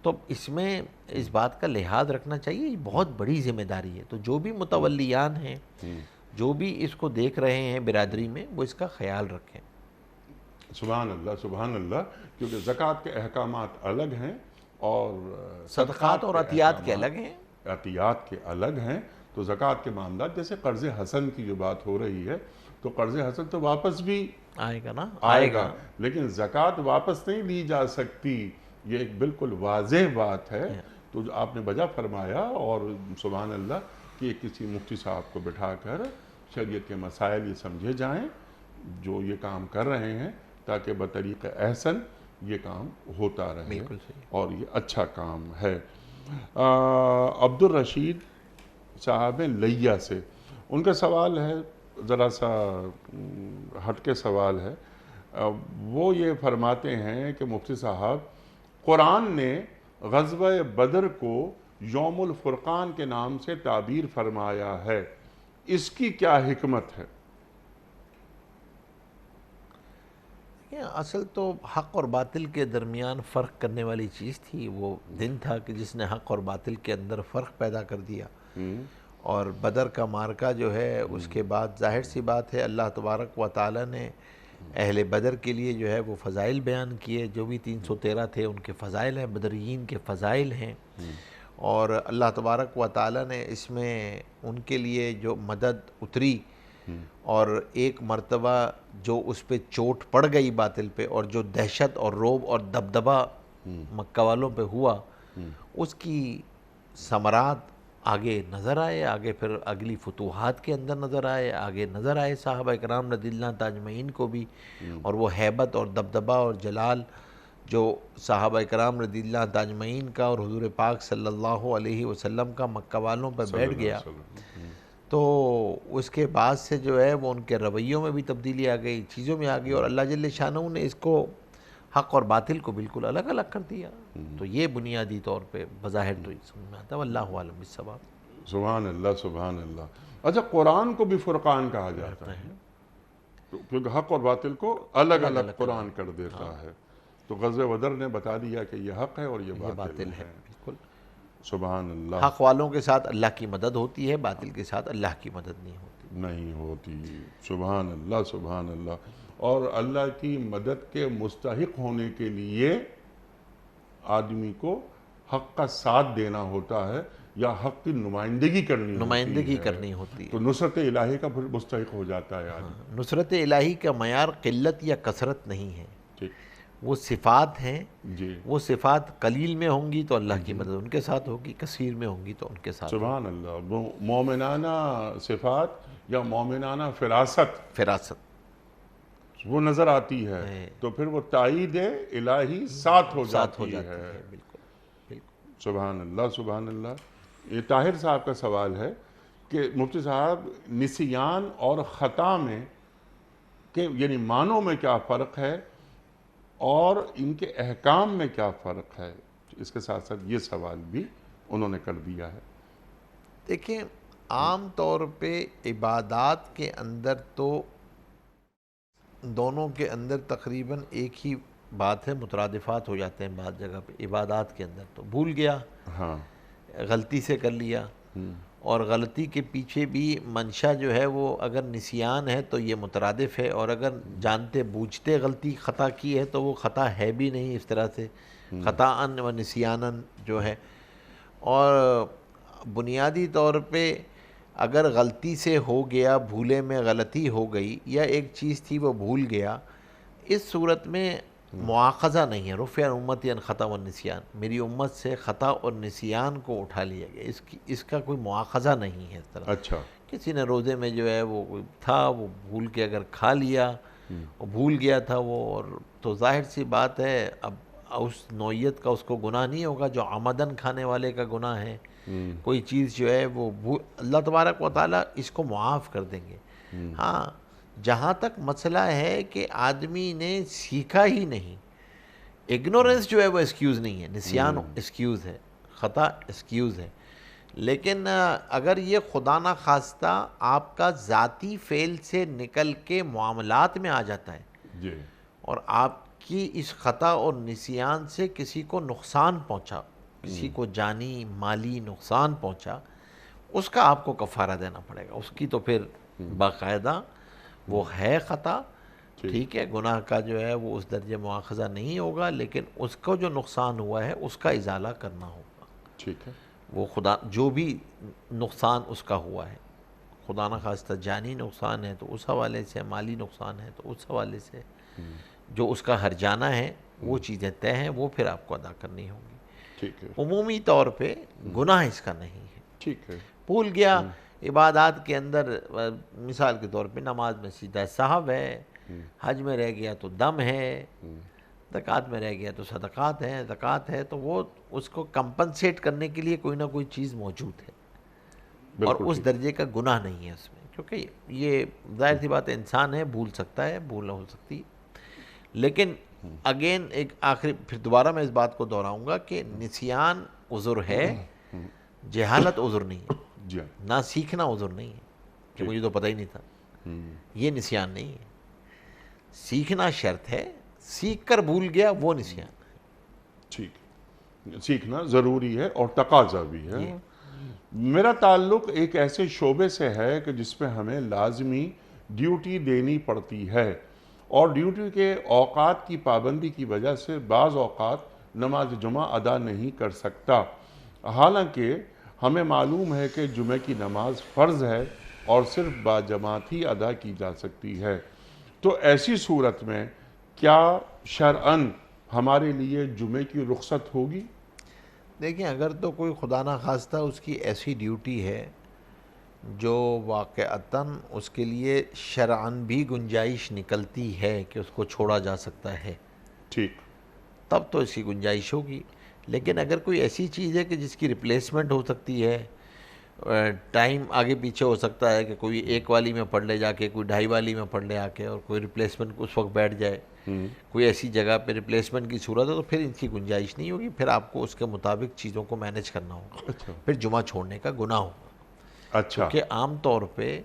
Speaker 3: تو اس میں اس بات کا لحاظ رکھنا چاہیے، یہ بہت بڑی ذمہ داری ہے۔ تو جو بھی متولیان ہیں، جو بھی اس کو دیکھ رہے ہیں برادری میں، وہ اس کا خیال رکھیں۔
Speaker 2: سبحان اللہ، سبحان اللہ، کیونکہ زکوٰۃ کے احکامات الگ ہیں اور
Speaker 3: صدقات اور عطیات کے الگ ہیں،
Speaker 2: عطیات کے الگ ہیں۔ تو زکوٰۃ کے معاملات، جیسے قرض حسن کی جو بات ہو رہی ہے، تو قرض حسن تو واپس بھی
Speaker 3: آئے گا نا،
Speaker 2: آئے گا، لیکن زکوٰۃ واپس نہیں لی جا سکتی، یہ ایک بالکل واضح بات ہے۔ تو جو آپ نے بجا فرمایا، اور سبحان اللہ کہ کسی مفتی صاحب کو بٹھا کر شریعت کے مسائل یہ سمجھے جائیں جو یہ کام کر رہے ہیں، تاکہ بطریق احسن یہ کام ہوتا رہے، اور یہ اچھا کام ہے۔ عبد الرشید صاحب لیا سے، ان کا سوال ہے، ذرا سا ہٹ کے سوال ہے، وہ یہ فرماتے ہیں کہ مفتی صاحب، قرآن نے غزوہ بدر کو یوم الفرقان کے نام سے تعبیر فرمایا ہے، اس کی کیا حکمت ہے؟
Speaker 3: اصل تو حق اور باطل کے درمیان فرق کرنے والی چیز تھی، وہ دن تھا کہ جس نے حق اور باطل کے اندر فرق پیدا کر دیا، اور بدر کا معرکہ جو ہے اس کے بعد ظاہر سی بات ہے اللہ تبارک و تعالی نے اہل بدر کے لیے جو ہے وہ فضائل بیان کیے، جو بھی 313 تھے ان کے فضائل ہیں، بدریین کے فضائل ہیں، اور اللہ تبارک و تعالی نے اس میں ان کے لیے جو مدد اتری، اور ایک مرتبہ جو اس پہ چوٹ پڑ گئی باطل پہ، اور جو دہشت اور رعب اور دبدبہ مکہ والوں پہ ہوا، اس کی ثمرات آگے نظر آئے، آگے پھر اگلی فتوحات کے اندر نظر آئے، آگے نظر آئے صحابہ اکرام رضی اللہ اجمعین کو بھی، اور وہ ہیبت اور دبدبہ اور جلال جو صحابہ اکرام رضی اللہ اجمعین کا اور حضور پاک صلی اللہ علیہ وسلم کا مکہ والوں پہ بیٹھ گیا، تو اس کے بعد سے جو ہے وہ ان کے رویوں میں بھی تبدیلی آ گئی، چیزوں میں آ گئی، اور اللہ جل شانہ نے اس کو حق اور باطل کو بالکل الگ الگ کر دیا۔ تو یہ بنیادی طور پہ بظاہر تو سمجھ میں آتا ہے، واللہ عالم بالصواب۔
Speaker 2: سبحان اللہ، سبحان اللہ۔ اچھا، قرآن کو بھی فرقان کہا جاتا ہے کیونکہ حق اور باطل کو الگ الگ قرآن کر دیتا ہے، تو غزوہ بدر نے بتا دیا کہ یہ حق ہے اور یہ باطل ہے۔
Speaker 3: بالکل،
Speaker 2: سبحان اللہ۔
Speaker 3: حق والوں کے ساتھ اللہ کی مدد ہوتی ہے، باطل کے ساتھ اللہ کی مدد نہیں ہوتی۔
Speaker 2: سبحان اللہ، سبحان اللہ۔ اور اللہ کی مدد کے مستحق ہونے کے لیے آدمی کو حق کا ساتھ دینا ہوتا ہے، یا حق کی نمائندگی کرنی ہوتی ہے، تو نصرت الہی کا پھر مستحق ہو جاتا ہے آدمی۔
Speaker 3: نصرت الہی کا معیار قلت یا کثرت نہیں ہے، وہ صفات ہیں،
Speaker 2: جی
Speaker 3: وہ صفات قلیل میں ہوں گی تو اللہ کی مدد ان کے ساتھ ہوگی، کثیر میں ہوں گی تو ان کے ساتھ ہوگی۔
Speaker 2: سبحان اللہ، وہ مومنانہ صفات یا مومنانہ فراست
Speaker 3: فراست
Speaker 2: وہ نظر آتی ہے تو پھر وہ تائید الہی ساتھ ہو
Speaker 3: ساتھ ہو
Speaker 2: جاتی
Speaker 3: جاتی
Speaker 2: ہے۔
Speaker 3: ہے، بالکل بالکل۔
Speaker 2: سبحان اللہ سبحان اللہ۔ یہ طاہر صاحب کا سوال ہے کہ مفتی صاحب نسیان اور خطا میں کہ یعنی معنوں میں کیا فرق ہے اور ان کے احکام میں کیا فرق ہے؟ اس کے ساتھ ساتھ یہ سوال بھی انہوں نے کر دیا ہے۔
Speaker 3: دیکھیں عام طور پہ عبادات کے اندر تو دونوں کے اندر تقریباً ایک ہی بات ہے، مترادفات ہو جاتے ہیں بعض جگہ پہ۔ عبادات کے اندر تو بھول گیا،
Speaker 2: ہاں
Speaker 3: غلطی سے کر لیا، اور غلطی کے پیچھے بھی منشا جو ہے وہ اگر نسیان ہے تو یہ مترادف ہے، اور اگر جانتے بوجھتے غلطی خطا کی ہے تو وہ خطا ہے بھی نہیں اس طرح سے، خطاً و نسیاناً جو ہے۔ اور بنیادی طور پہ اگر غلطی سے ہو گیا، بھولے میں غلطی ہو گئی، یا ایک چیز تھی وہ بھول گیا، اس صورت میں مواخذہ نہیں ہے۔ رفع امتی عن خطا و نسیان، میری امت سے خطا اور نسیان کو اٹھا لیا گیا، اس کا کوئی مواخذہ نہیں ہے۔ اس طرح
Speaker 2: اچھا
Speaker 3: کسی نے روزے میں جو ہے وہ کوئی تھا، وہ بھول کے اگر کھا لیا، وہ بھول گیا تھا وہ، اور تو ظاہر سی بات ہے اب اس نوعیت کا اس کو گناہ نہیں ہوگا جو عمدن کھانے والے کا گناہ ہے۔ کوئی چیز جو ہے وہ اللہ تبارک و تعالیٰ اس کو معاف کر دیں گے۔ ہاں جہاں تک مسئلہ ہے کہ آدمی نے سیکھا ہی نہیں، اگنورنس جو ہے وہ ایکسکیوز نہیں ہے، نسیان ایکسکیوز ہے، خطا ایکسکیوز ہے۔ لیکن اگر یہ خدا نہ خواستہ آپ کا ذاتی فعل سے نکل کے معاملات میں آ جاتا ہے،
Speaker 2: جی
Speaker 3: اور آپ کی اس خطا اور نسیان سے کسی کو نقصان پہنچا، کسی کو جانی مالی نقصان پہنچا، اس کا آپ کو کفارہ دینا پڑے گا۔ اس کی تو پھر باقاعدہ وہ ہے خطا، ٹھیک ہے، گناہ کا جو ہے وہ اس درجے مواخذہ نہیں ہوگا، لیکن اس کو جو نقصان ہوا ہے اس کا ازالہ کرنا ہوگا۔
Speaker 2: ٹھیک ہے،
Speaker 3: وہ خدا جو بھی نقصان اس کا ہوا ہے، خدا نہ خواستہ جانی نقصان ہے تو اس حوالے سے، مالی نقصان ہے تو اس حوالے سے، جو اس کا ہرجانہ ہے وہ چیزیں طے ہیں، وہ پھر آپ کو ادا کرنی ہوں گی۔
Speaker 2: ٹھیک ہے،
Speaker 3: عمومی طور پہ گناہ اس کا نہیں ہے۔
Speaker 2: ٹھیک ہے،
Speaker 3: بھول گیا عبادات کے اندر، مثال کے طور پہ نماز میں سجدہ سہو ہے، حج میں رہ گیا تو دم ہے، زکوٰۃ میں رہ گیا تو صدقات ہیں، زکوٰۃ ہے، تو وہ اس کو کمپنسیٹ کرنے کے لیے کوئی نہ کوئی چیز موجود ہے، اور
Speaker 2: بالکل
Speaker 3: اس درجے کا گناہ نہیں ہے اس میں، کیونکہ یہ ظاہر سی بات ہے انسان ہے، بھول سکتا ہے، بھول ہو سکتی۔ لیکن اگین ایک آخری پھر دوبارہ میں اس بات کو دہراؤں گا کہ نسیان عذر ہے، جہالت عذر نہیں ہے،
Speaker 2: جی
Speaker 3: نہ سیکھنا عذر نہیں ہے کہ مجھے تو پتہ ہی نہیں تھا، یہ نسیان نہیں ہے۔ سیکھنا شرط ہے، سیکھ کر بھول گیا وہ نسیان ہے۔
Speaker 2: ٹھیک، سیکھنا ضروری ہے اور تقاضا بھی ہے۔ میرا تعلق ایک ایسے شعبے سے ہے کہ جس میں ہمیں لازمی ڈیوٹی دینی پڑتی ہے، اور ڈیوٹی کے اوقات کی پابندی کی وجہ سے بعض اوقات نماز جمعہ ادا نہیں کر سکتا، حالانکہ ہمیں معلوم ہے کہ جمعہ کی نماز فرض ہے اور صرف باجماعت ہی ادا کی جا سکتی ہے۔ تو ایسی صورت میں کیا شرعاً ہمارے لیے جمعے کی رخصت ہوگی؟
Speaker 3: دیکھیں اگر تو کوئی خدا نہ خواستہ اس کی ایسی ڈیوٹی ہے جو واقعتاً اس کے لیے شرعاً بھی گنجائش نکلتی ہے کہ اس کو چھوڑا جا سکتا ہے،
Speaker 2: ٹھیک،
Speaker 3: تب تو اس کی گنجائش ہوگی۔ لیکن اگر کوئی ایسی چیز ہے کہ جس کی ریپلیسمنٹ ہو سکتی ہے، ٹائم آگے پیچھے ہو سکتا ہے کہ کوئی ایک والی میں پڑھ لے جا کے، کوئی ڈھائی والی میں پڑھ لے آ کے، اور کوئی ریپلیسمنٹ اس وقت بیٹھ جائے، کوئی ایسی جگہ پہ ریپلیسمنٹ کی صورت ہے، تو پھر ان کی گنجائش نہیں ہوگی، پھر آپ کو اس کے مطابق چیزوں کو مینیج کرنا ہوگا، پھر جمعہ چھوڑنے کا گناہ ہوگا۔
Speaker 2: اچھا،
Speaker 3: کہ عام طور پہ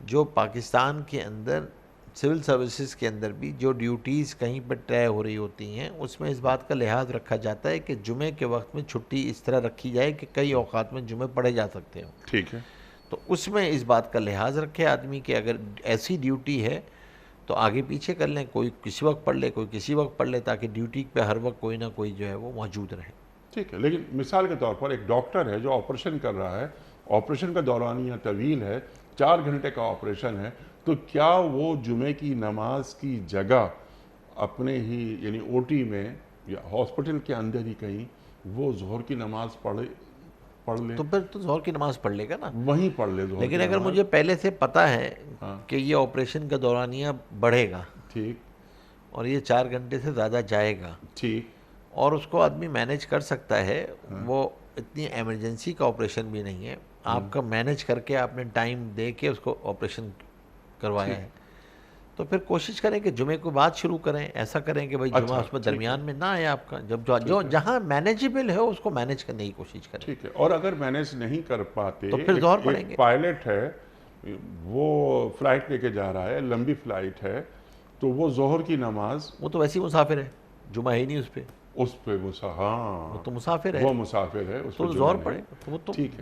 Speaker 3: جو پاکستان کے اندر سول سروسز کے اندر بھی جو ڈیوٹیز کہیں پر طے ہو رہی ہوتی ہیں، اس میں اس بات کا لحاظ رکھا جاتا ہے کہ جمعے کے وقت میں چھٹی اس طرح رکھی جائے کہ کئی اوقات میں جمعے پڑھے جا سکتے ہوں۔
Speaker 2: ٹھیک ہے،
Speaker 3: تو اس میں اس بات کا لحاظ رکھے آدمی کہ اگر ایسی ڈیوٹی ہے تو آگے پیچھے کر لیں، کوئی کسی وقت پڑھ لے، کوئی کسی وقت پڑھ لے، تاکہ ڈیوٹی پہ ہر وقت کوئی نہ کوئی جو ہے وہ موجود رہے۔
Speaker 2: ٹھیک ہے، لیکن مثال کے طور پر ایک ڈاکٹر ہے جو آپریشن کر رہا ہے، آپریشن کا دورانیہ طویل ہے، 4 گھنٹے کا آپریشن ہے، تو کیا وہ جمعے کی نماز کی جگہ اپنے ہی یعنی او ٹی میں یا ہاسپٹل کے اندر ہی کہیں وہ ظہر کی نماز پڑھ لیں،
Speaker 3: تو پھر تو ظہر کی نماز پڑھ لے گا نا.
Speaker 2: وہیں پڑھ لے ظہر
Speaker 3: لیکن
Speaker 2: کی
Speaker 3: اگر
Speaker 2: نماز.
Speaker 3: مجھے پہلے سے پتہ ہے
Speaker 2: ہاں
Speaker 3: کہ یہ آپریشن کا دورانیہ بڑھے گا
Speaker 2: ٹھیک
Speaker 3: اور یہ 4 گھنٹے سے زیادہ جائے گا
Speaker 2: ٹھیک
Speaker 3: اور اس کو آدمی مینیج کر سکتا ہے، وہ اتنی ایمرجنسی کا آپریشن بھی نہیں ہے، آپ کا مینیج کر کے آپ نے ٹائم دے کے اس کو آپریشن کروایا ہے، تو پھر کوشش کریں کہ جمعے کو بعد شروع کریں. ایسا کریں کہ بھائی جمعہ اس میں درمیان میں نہ آئے آپ کا، جو جہاں مینیجبل ہے اس کو مینیج کرنے کی کوشش کریں.
Speaker 2: ٹھیک ہے. اور اگر مینیج نہیں کر پاتے
Speaker 3: تو پھر ظہر پڑھیں گے.
Speaker 2: ایک پائلٹ ہے وہ فلائٹ لے کے جا رہا ہے، لمبی فلائٹ ہے، تو وہ ظہر کی نماز
Speaker 3: وہ تو ویسے ہی مسافر ہے، جمعہ ہے ہی نہیں اس پہ،
Speaker 2: اس پہ ہاں
Speaker 3: وہ تو مسافر ہے،
Speaker 2: وہ مسافر ہے، اس
Speaker 3: تو
Speaker 2: پہ
Speaker 3: ظہر
Speaker 2: جمعہ
Speaker 3: پڑے.
Speaker 2: نہیں.
Speaker 3: وہ تو
Speaker 2: ٹھیک ہے.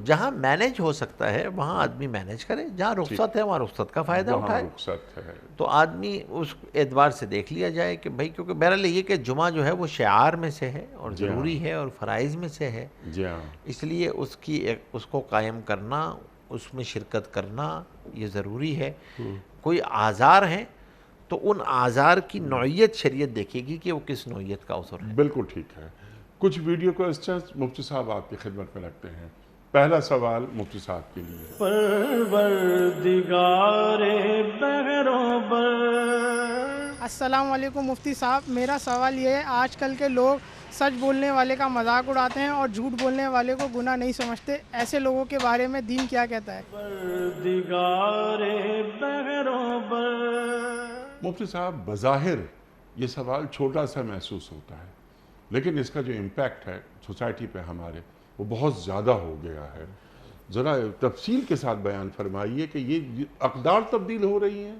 Speaker 3: جہاں مینیج ہو سکتا ہے وہاں آدمی مینیج کرے، جہاں رخصت ہے وہاں رخصت کا فائدہ
Speaker 2: وہاں
Speaker 3: اٹھائے.
Speaker 2: رخصت ہے.
Speaker 3: تو آدمی اس اعتبار سے دیکھ لیا جائے کہ بھائی، کیونکہ بہرحال یہ کہ جمعہ جو ہے وہ شعار میں سے ہے اور ضروری ہے اور فرائض میں سے ہے،
Speaker 2: جی ہاں
Speaker 3: اس لیے اس کو قائم کرنا، اس میں شرکت کرنا یہ ضروری ہے. کوئی آزار ہیں تو ان آزار کی نوعیت شریعت دیکھے گی کہ وہ کس نوعیت کا عذر ہے.
Speaker 2: بالکل ٹھیک ہے. کچھ ویڈیو کوسچنز مفتی صاحب آپ کی خدمت میں رکھتے ہیں. پہلا سوال مفتی صاحب کے لیے.
Speaker 1: پروردگار بحروں بر.
Speaker 4: السلام علیکم مفتی صاحب، میرا سوال یہ ہے، آج کل کے لوگ سچ بولنے والے کا مذاق اڑاتے ہیں اور جھوٹ بولنے والے کو گناہ نہیں سمجھتے، ایسے لوگوں کے بارے میں دین کیا کہتا ہے؟
Speaker 1: پروردگار بحروں بر.
Speaker 2: مفتی صاحب بظاہر یہ سوال چھوٹا سا محسوس ہوتا ہے، لیکن اس کا جو امپیکٹ ہے سوسائٹی پہ ہمارے وہ بہت زیادہ ہو گیا ہے. ذرا تفصیل کے ساتھ بیان فرمائیے کہ یہ اقدار تبدیل ہو رہی ہیں.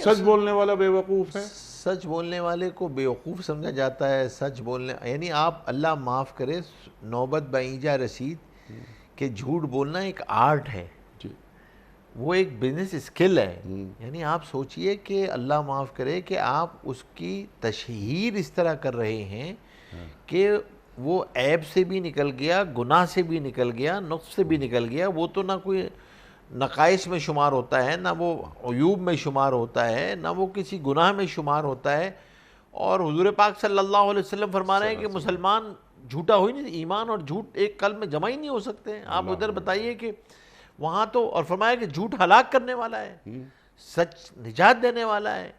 Speaker 2: سچ بولنے والا بے وقوف ہے.
Speaker 3: سچ بولنے والے کو بیوقوف سمجھا جاتا ہے. سچ بولنے یعنی آپ اللہ معاف کرے نوبت بعیجا رسید کہ جھوٹ بولنا ایک آرٹ ہے،
Speaker 2: جی
Speaker 3: وہ ایک بزنس اسکل ہے. یعنی آپ سوچئے کہ اللہ معاف کرے کہ آپ اس کی تشہیر اس طرح کر رہے ہیں کہ وہ عیب سے بھی نکل گیا، گناہ سے بھی نکل گیا، نقص سے بھی نکل گیا. وہ تو نہ کوئی نقائص میں شمار ہوتا ہے، نہ وہ عیوب میں شمار ہوتا ہے، نہ وہ کسی گناہ میں شمار ہوتا ہے. اور حضور پاک صلی اللہ علیہ وسلم فرما رہے ہیں کہ مسلمان جھوٹا ہو ہی نہیں، ایمان اور جھوٹ ایک قلب میں جمع ہی نہیں ہو سکتے. آپ ادھر بتائیے کہ وہاں تو، اور فرمایا کہ جھوٹ ہلاک کرنے والا ہے، سچ نجات دینے والا ہے.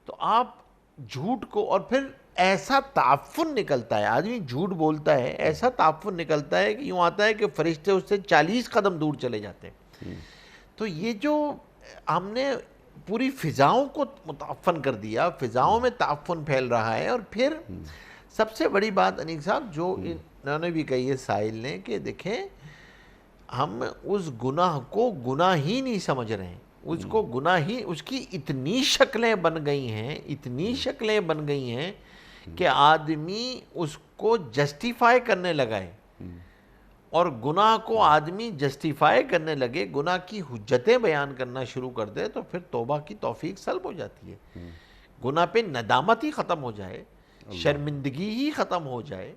Speaker 3: تو آپ جھوٹ کو، اور پھر ایسا تعفن نکلتا ہے، آدمی جھوٹ بولتا ہے، ایسا تعفن نکلتا ہے کہ یوں آتا ہے کہ فرشتے اس سے 40 قدم دور چلے جاتے ہیں. تو یہ جو ہم نے پوری فضاؤں کو متعفن کر دیا، فضاؤں میں تعفن پھیل رہا ہے. اور پھر سب سے بڑی بات انیق صاحب جو انہوں نے بھی کہی ہے سائل نے، کہ دیکھیں ہم اس گناہ کو گناہ ہی نہیں سمجھ رہے ہیں، اس کو گناہ ہی، اس کی اتنی شکلیں بن گئی ہیں، اتنی شکلیں بن گئی ہیں کہ آدمی اس کو جسٹیفائی کرنے لگا ہے. اور گناہ کو آدمی جسٹیفائی کرنے لگے، گناہ کی حجتیں بیان کرنا شروع کر دے، تو پھر توبہ کی توفیق سلب ہو جاتی ہے. گناہ پہ ندامت ہی ختم ہو جائے، شرمندگی ہی ختم ہو جائے،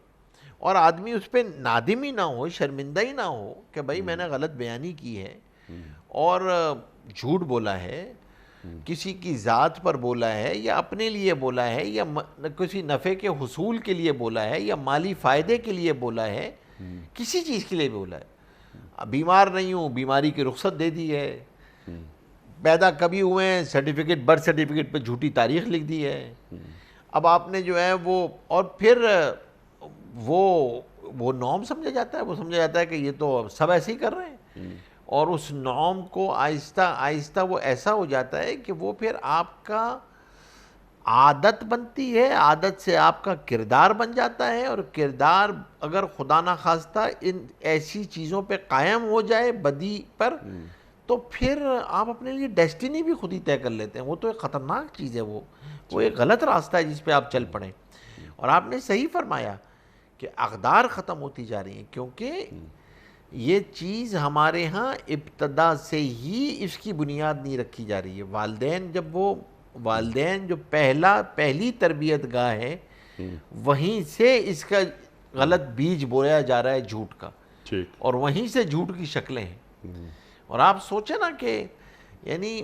Speaker 3: اور آدمی اس پہ نادم ہی نہ ہو، شرمندہ ہی نہ ہو کہ بھائی میں نے غلط بیانی کی ہے اور جھوٹ بولا ہے، کسی کی ذات پر بولا ہے، یا اپنے لیے بولا ہے، یا کسی نفع کے حصول کے لیے بولا ہے، یا مالی فائدے کے لیے بولا ہے، کسی چیز کے لیے بولا ہے. بیمار نہیں ہوں، بیماری کی رخصت دے دی ہے. پیدا کبھی ہوئے ہیں، سرٹیفکیٹ، برتھ سرٹیفکیٹ پہ جھوٹی تاریخ لکھ دی ہے. اب آپ نے جو ہے وہ، اور پھر وہ نام سمجھا جاتا ہے، وہ سمجھا جاتا ہے کہ یہ تو سب ایسے ہی کر رہے ہیں. اور اس نام کو آہستہ آہستہ وہ ایسا ہو جاتا ہے کہ وہ پھر آپ کا عادت بنتی ہے، عادت سے آپ کا کردار بن جاتا ہے. اور کردار اگر خدا نہ خواستہ ان ایسی چیزوں پہ قائم ہو جائے، بدی پر، تو پھر آپ اپنے لیے ڈیسٹینی بھی خود ہی طے کر لیتے ہیں. وہ تو ایک خطرناک چیز ہے، وہ ایک غلط راستہ ہے جس پہ آپ چل پڑیں. اور آپ نے صحیح فرمایا کہ اقدار ختم ہوتی جا رہی ہیں، کیونکہ یہ چیز ہمارے ہاں ابتدا سے ہی اس کی بنیاد نہیں رکھی جا رہی ہے. والدین جو پہلی تربیت گاہ ہے، وہیں سے اس کا غلط بیج بویا جا رہا ہے جھوٹ کا، اور وہیں سے جھوٹ کی شکلیں ہیں. اور آپ سوچیں نا کہ یعنی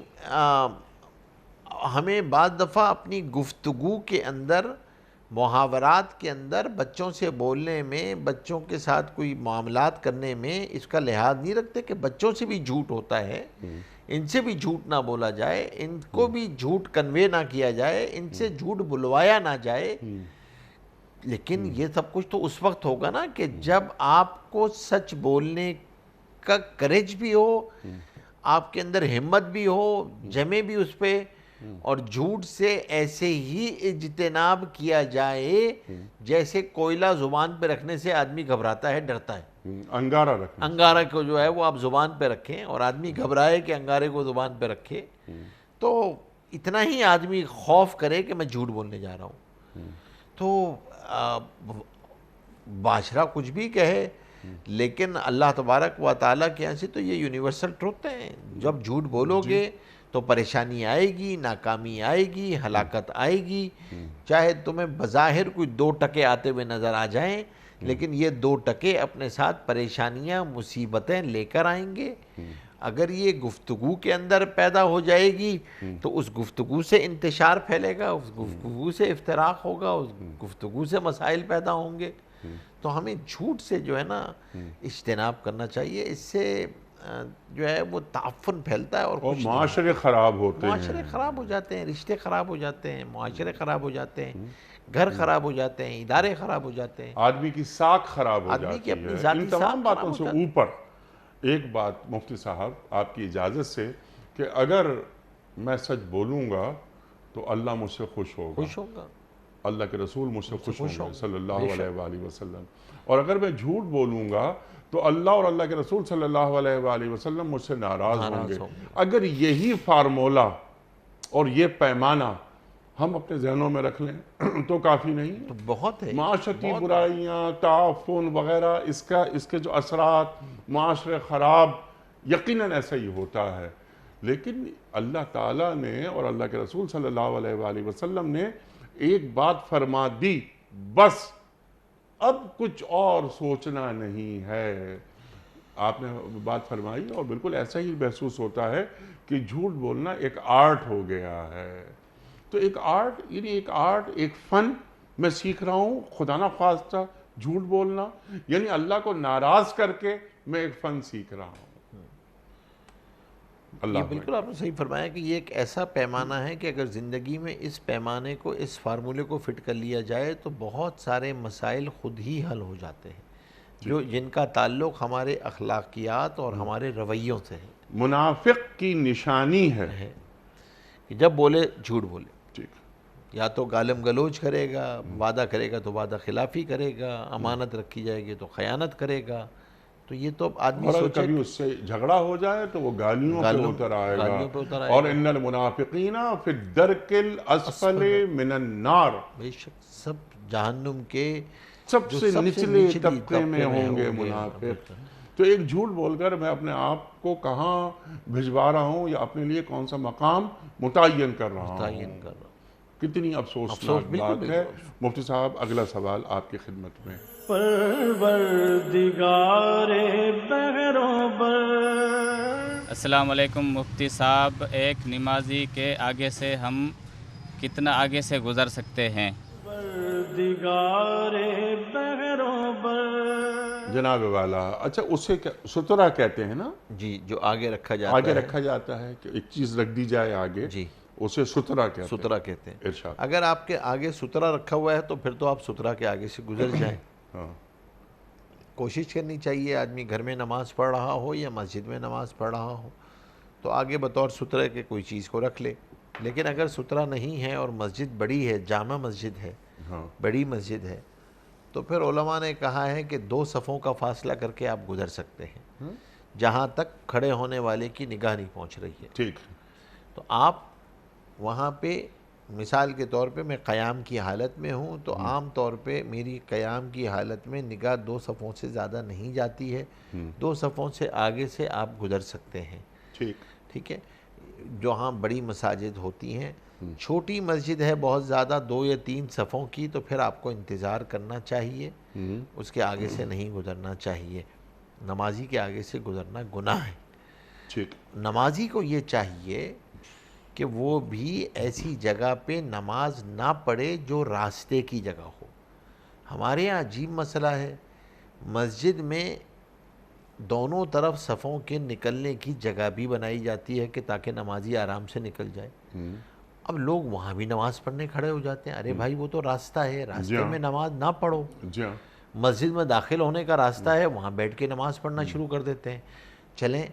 Speaker 3: ہمیں بعض دفعہ اپنی گفتگو کے اندر، محاورات کے اندر بچوں سے بولنے میں، بچوں کے ساتھ کوئی معاملات کرنے میں اس کا لحاظ نہیں رکھتے کہ بچوں سے بھی جھوٹ ہوتا ہے، ان سے بھی جھوٹ نہ بولا جائے، ان کو بھی جھوٹ کنوے نہ کیا جائے، ان سے جھوٹ بلوایا نہ جائے. لیکن یہ سب کچھ تو اس وقت ہوگا نا کہ جب آپ کو سچ بولنے کا کریج بھی ہو، آپ کے اندر ہمت بھی ہو، جمے بھی اس پہ، اور جھوٹ سے ایسے ہی اجتناب کیا جائے جیسے کوئلہ زبان پہ رکھنے سے آدمی گھبراتا ہے، ڈرتا ہے.
Speaker 2: انگارہ رکھنا.
Speaker 3: انگارہ کو جو ہے وہ آپ زبان پہ رکھیں، اور آدمی گھبرائے کہ انگارے کو زبان پہ رکھے، تو اتنا ہی آدمی خوف کرے کہ میں جھوٹ بولنے جا رہا ہوں. تو بادشاہ کچھ بھی کہے، لیکن اللہ تبارک و تعالیٰ کے یہاں سے تو یہ یونیورسل ٹروتھ ہیں. جب جھوٹ بولو گے تو پریشانی آئے گی، ناکامی آئے گی، ہلاکت آئے گی. چاہے تمہیں بظاہر کوئی 2 ٹکے آتے ہوئے نظر آ جائیں، لیکن یہ 2 ٹکے اپنے ساتھ پریشانیاں، مصیبتیں لے کر آئیں گے. اگر یہ گفتگو کے اندر پیدا ہو جائے گی تو اس گفتگو سے انتشار پھیلے گا، اس گفتگو سے افتراق ہوگا، اس گفتگو سے مسائل پیدا ہوں گے. تو ہمیں جھوٹ سے جو ہے نا اجتناب کرنا چاہیے. اس سے جو ہے وہ تعفن پھیلتا ہے، اور
Speaker 2: معاشرے خراب ہوتے ہیں،
Speaker 3: معاشرے خراب ہو جاتے ہیں، رشتے خراب ہو جاتے ہیں، معاشرے خراب ہو جاتے ہیں، گھر خراب ہو جاتے ہیں، ادارے خراب ہو جاتے ہیں،
Speaker 2: آدمی کی ساکھ خراب ہو
Speaker 3: آدمی
Speaker 2: جاتی
Speaker 3: کی اپنی
Speaker 2: ہے.
Speaker 3: ذاتی
Speaker 2: ان
Speaker 3: ساکھ
Speaker 2: تمام باتوں
Speaker 3: خراب ہو
Speaker 2: سے
Speaker 3: جاتی ہے.
Speaker 2: اوپر ایک بات مفتی صاحب آپ کی اجازت سے، کہ اگر میں سچ بولوں گا تو اللہ مجھ سے خوش ہوگا،
Speaker 3: خوش ہوگا،
Speaker 2: اللہ کے رسول مجھ سے خوش ہوں گے صلی اللہ
Speaker 3: بے شک.
Speaker 2: علیہ وآلہ وسلم. اور اگر میں جھوٹ بولوں گا تو اللہ اور اللہ کے رسول صلی اللہ علیہ وآلہ وسلم مجھ سے ناراض ہوں گے. اگر یہی فارمولہ اور یہ پیمانہ ہم اپنے ذہنوں میں رکھ لیں تو کافی نہیں.
Speaker 3: تو بہت ہے.
Speaker 2: معاشرتی برائیاں، تعفن وغیرہ، اس کے جو اثرات، معاشرے خراب، یقیناً ایسا ہی ہوتا ہے. لیکن اللہ تعالیٰ نے اور اللہ کے رسول صلی اللہ علیہ وآلہ وسلم نے ایک بات فرما دی، بس اب کچھ اور سوچنا نہیں ہے. آپ نے بات فرمائی اور بالکل ایسا ہی محسوس ہوتا ہے کہ جھوٹ بولنا ایک آرٹ ہو گیا ہے. تو ایک آرٹ، یعنی ایک فن میں سیکھ رہا ہوں، خدا نہ خواستہ جھوٹ بولنا، یعنی اللہ کو ناراض کر کے میں ایک فن سیکھ رہا ہوں.
Speaker 3: یہ بالکل آپ نے صحیح فرمایا کہ یہ ایک ایسا پیمانہ ہے کہ اگر زندگی میں اس پیمانے کو، اس فارمولے کو فٹ کر لیا جائے تو بہت سارے مسائل خود ہی حل ہو جاتے ہیں، جن کا تعلق ہمارے اخلاقیات اور ہمارے رویوں سے ہے.
Speaker 2: منافق کی نشانی ہے
Speaker 3: کہ جب بولے جھوٹ بولے،
Speaker 2: ٹھیک،
Speaker 3: یا تو گالم گلوچ کرے گا، وعدہ کرے گا تو وعدہ خلافی کرے گا، امانت رکھی جائے گی تو خیانت کرے گا. تو یہ تو آدمی
Speaker 2: اور
Speaker 3: سوچے
Speaker 2: کبھی اس سے جھگڑا ہو جائے تو وہ گالیوں پہ اتر آئے گا. اور ان المنافقین فی الدرک الاسفل من النار،
Speaker 3: بے شک سب جہنم کے
Speaker 2: سب سے نچلے طبقے میں ہوں گے منافق. تو ایک جھوٹ بول کر میں اپنے آپ کو کہاں بھجوا رہا ہوں یا اپنے لیے کون سا مقام متعین کر رہا ہوں. کتنی افسوسناک بات ہے. مفتی صاحب اگلا سوال آپ کی خدمت میں.
Speaker 1: پروردگار بحروں پر.
Speaker 5: السلام علیکم مفتی صاحب، ایک نمازی کے آگے سے ہم کتنا آگے سے گزر سکتے ہیں؟
Speaker 1: پروردگار بحروں پر.
Speaker 2: جناب والا، اچھا اسے سترہ کہتے ہیں نا؟
Speaker 3: جی، جو آگے رکھا جاتا ہے،
Speaker 2: آگے رکھا جاتا ہے کہ ایک چیز رکھ دی جائے آگے،
Speaker 3: جی
Speaker 2: اسے سترہ کہتے ہیں.
Speaker 3: سترہ کہتے ہیں.
Speaker 2: ارشاد.
Speaker 3: اگر آپ کے آگے سترہ رکھا ہوا ہے تو پھر تو آپ سترہ کے آگے سے گزر جائیں. کوشش کرنی چاہیے آدمی گھر میں نماز پڑھ رہا ہو یا مسجد میں نماز پڑھ رہا ہو تو آگے بطور سترہ کے کوئی چیز کو رکھ لے. لیکن اگر سترہ نہیں ہے اور مسجد بڑی ہے، جامع مسجد ہے، بڑی مسجد ہے، تو پھر علماء نے کہا ہے کہ 2 صفوں کا فاصلہ کر کے آپ گزر سکتے ہیں، جہاں تک کھڑے ہونے والے کی نگاہ نہیں پہنچ رہی ہے.
Speaker 2: ٹھیک.
Speaker 3: تو آپ وہاں پہ مثال کے طور پہ میں قیام کی حالت میں ہوں تو عام طور پہ میری قیام کی حالت میں نگاہ 2 صفوں سے زیادہ نہیں جاتی ہے. 2 صفوں سے آگے سے آپ گزر سکتے ہیں. ٹھیک ہے. جو ہاں بڑی مساجد ہوتی ہیں، چھوٹی مسجد ہے بہت زیادہ 2 یا 3 صفوں کی، تو پھر آپ کو انتظار کرنا چاہیے، اس کے آگے سے نہیں گزرنا چاہیے. نمازی کے آگے سے گزرنا گناہ ہے.
Speaker 2: ٹھیک.
Speaker 3: نمازی کو یہ چاہیے کہ وہ بھی ایسی جگہ پہ نماز نہ پڑھے جو راستے کی جگہ ہو. ہمارے یہاں عجیب مسئلہ ہے, مسجد میں دونوں طرف صفوں کے نکلنے کی جگہ بھی بنائی جاتی ہے کہ تاکہ نمازی آرام سے نکل جائے. اب لوگ وہاں بھی نماز پڑھنے کھڑے ہو جاتے ہیں. ارے بھائی وہ تو راستہ ہے, راستے میں نماز نہ پڑھو. مسجد میں داخل ہونے کا راستہ ہے, وہاں بیٹھ کے نماز پڑھنا شروع کر دیتے ہیں. چلیں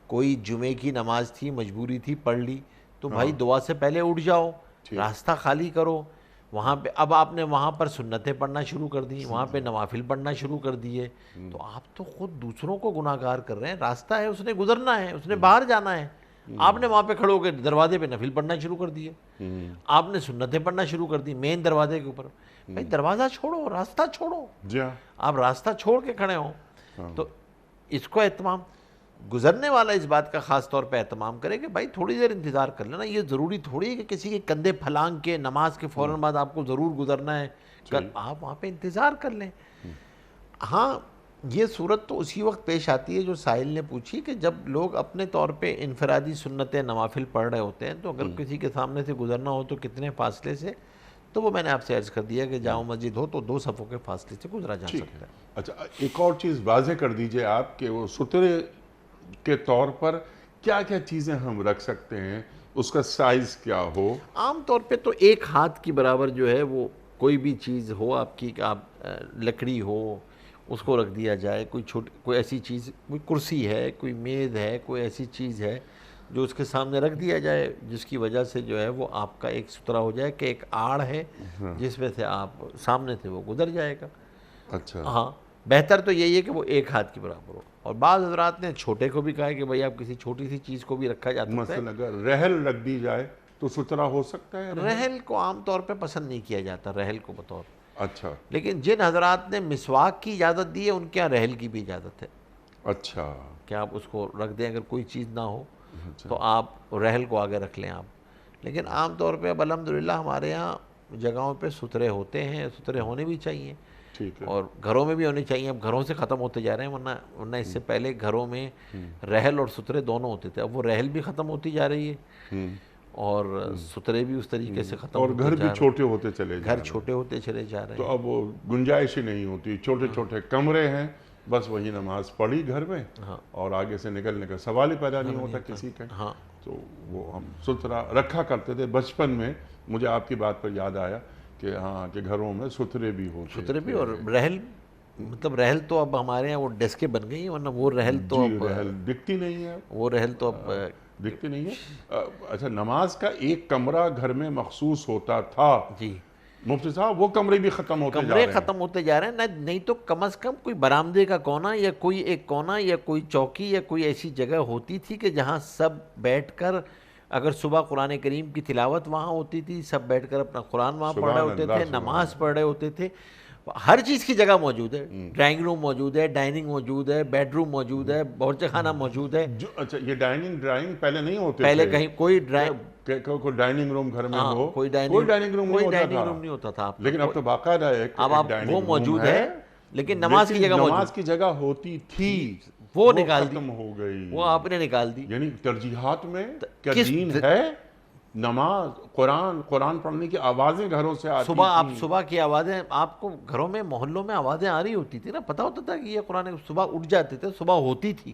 Speaker 3: کوئی جمعے کی نماز تھی, مجبوری تھی, پڑھ لی, تو بھائی دعا سے پہلے اٹھ جاؤ, راستہ خالی کرو. وہاں پہ اب آپ نے وہاں پر سنتیں پڑھنا شروع کر دی, وہاں پہ نوافل پڑھنا شروع کر دیے, تو آپ تو خود دوسروں کو گناہ گار کر رہے ہیں. راستہ ہے, اس نے گزرنا ہے, اس نے باہر جانا ہے. آپ نے وہاں پہ کھڑے ہو کے دروازے پہ نفل پڑھنا شروع کر دیے, آپ نے سنتیں پڑھنا شروع کر دی مین دروازے کے اوپر. بھائی دروازہ چھوڑو, راستہ چھوڑو. آپ راستہ چھوڑ کے کھڑے ہوں. تو اس کو اہتمام, گزرنے والا اس بات کا خاص طور پہ اہتمام کرے کہ بھائی تھوڑی دیر انتظار کر لینا. یہ ضروری تھوڑی ہے کہ کسی کے کندھے پھلانگ کے نماز کے فوراً بعد آپ کو ضرور گزرنا ہے. آپ وہاں پہ انتظار کر لیں. ہاں یہ صورت تو اسی وقت پیش آتی ہے جو سائل نے پوچھی, کہ جب لوگ اپنے طور پہ انفرادی سنتیں نوافل پڑھ رہے ہوتے ہیں, تو اگر کسی کے سامنے سے گزرنا ہو تو کتنے فاصلے سے, تو وہ میں نے آپ سے عرض کر دیا کہ جامع مسجد ہو تو 2 صفوں کے فاصلے سے گزرا جا سکتا ہے.
Speaker 2: اچھا ایک اور چیز واضح کر دیجئے آپ کہ وہ سترے کے طور پر کیا کیا چیزیں ہم رکھ سکتے ہیں, اس کا سائز کیا ہو؟
Speaker 3: عام طور پہ تو 1 ہاتھ کی برابر جو ہے وہ کوئی بھی چیز ہو آپ کی, کہ آپ لکڑی ہو اس کو رکھ دیا جائے. کوئی ایسی چیز, کوئی کرسی ہے, کوئی میز ہے, کوئی ایسی چیز ہے جو اس کے سامنے رکھ دیا جائے, جس کی وجہ سے جو ہے وہ آپ کا ایک سترہ ہو جائے, کہ ایک آڑ ہے جس میں سے آپ سامنے سے وہ گزر جائے گا.
Speaker 2: اچھا
Speaker 3: ہاں بہتر تو یہی ہے کہ وہ 1 ہاتھ کی برابر ہو. اور بعض حضرات نے چھوٹے کو بھی کہا ہے کہ بھائی آپ کسی چھوٹی سی چیز کو بھی رکھا جاتا ہے.
Speaker 2: مثلا اگر رحل رکھ دی جائے تو سترہ ہو سکتا ہے؟
Speaker 3: رحل کو عام طور پہ پسند نہیں کیا جاتا, رحل کو بطور.
Speaker 2: اچھا.
Speaker 3: لیکن جن حضرات نے مسواک کی اجازت دی ہے ان کے یہاں رحل کی بھی اجازت ہے.
Speaker 2: اچھا
Speaker 3: کہ آپ اس کو رکھ دیں, اگر کوئی چیز نہ ہو تو آپ رحل کو آگے رکھ لیں آپ. لیکن عام طور پہ اب الحمدللہ ہمارے یہاں جگہوں پہ سترے ہوتے ہیں, سترے ہونے بھی چاہیے, اور گھروں میں بھی ہونے چاہیے. اب گھروں سے ختم ہوتے جا رہے ہیں, ورنہ اس سے پہلے گھروں میں رحل اور سترے دونوں ہوتے تھے. اب وہ رحل بھی ختم ہوتی جا رہی ہے اور سترے بھی اس طریقے سے ختم ہوتے جا رہے ہیں,
Speaker 2: اور گھر بھی چھوٹے ہوتے چلے جا رہے ہیں.
Speaker 3: گھر چھوٹے ہوتے چلے جا رہے ہیں.
Speaker 2: تو اب وہ گنجائش ہی نہیں ہوتی, چھوٹے چھوٹے کمرے ہیں, بس وہی نماز پڑھی گھر میں, اور آگے سے نکلنے کا سوال ہی پیدا نہیں ہوتا کسی کا. تو وہ ہم سترا رکھا کرتے تھے بچپن میں. مجھے آپ کی بات پر یاد آیا کہ ہاں کہ گھروں میں سترے بھی ہوتے,
Speaker 3: سترے بھی. اور رحل, مطلب رحل تو اب ہمارے یہاں وہ ڈیسکیں بن گئی ہیں, ورنہ وہ رحل تو اب
Speaker 2: رحل دکھتی نہیں ہے,
Speaker 3: وہ رحل تو اب
Speaker 2: دکھتی نہیں ہے. اچھا نماز کا ایک کمرہ گھر میں مخصوص ہوتا تھا.
Speaker 3: جی
Speaker 2: مفتی صاحب وہ کمرے بھی ختم ہوتے جا رہے ہیں.
Speaker 3: کمرے ختم ہوتے جا رہے ہیں. نہیں تو کم از کم کوئی برآمدے کا کونا, یا کوئی ایک کونا, یا کوئی چوکی, یا کوئی ایسی جگہ ہوتی تھی کہ جہاں سب بیٹھ کر, اگر صبح قرآن کریم کی تلاوت وہاں ہوتی تھی, سب بیٹھ کر اپنا قرآن وہاں پڑھ رہے ہوتے تھے, نماز پڑھ رہے ہوتے تھے. ہر چیز کی جگہ موجود ہے. ڈرائنگ روم موجود ہے, ڈائننگ موجود ہے, بیڈ روم موجود ہے, باورچی خانہ موجود ہے.
Speaker 2: اچھا یہ ڈرائنگ پہلے نہیں ہوتے,
Speaker 3: پہلے کہیں کوئی
Speaker 2: ڈائننگ روم گھر میں ہو,
Speaker 3: کوئی
Speaker 2: ڈائننگ روم
Speaker 3: نہیں ہوتا تھا.
Speaker 2: لیکن اب تو باقاعدہ ہے,
Speaker 3: اب وہ موجود ہے, لیکن نماز کی جگہ
Speaker 2: نماز کی جگہ ہوتی تھی,
Speaker 3: وہ نکال دی,
Speaker 2: ختم ہو گئی,
Speaker 3: وہ آپ نے نکال دی.
Speaker 2: یعنی ترجیحات میں کیا دین ہے؟ نماز, قرآن پڑھنے کی آوازیں گھروں سے آتی
Speaker 3: صبح, آپ صبح کی آوازیں, آپ کو گھروں میں محلوں میں آوازیں آ رہی ہوتی تھی نا, پتہ ہوتا تھا کہ یہ قرآن, صبح اٹھ جاتے تھے, صبح ہوتی تھی.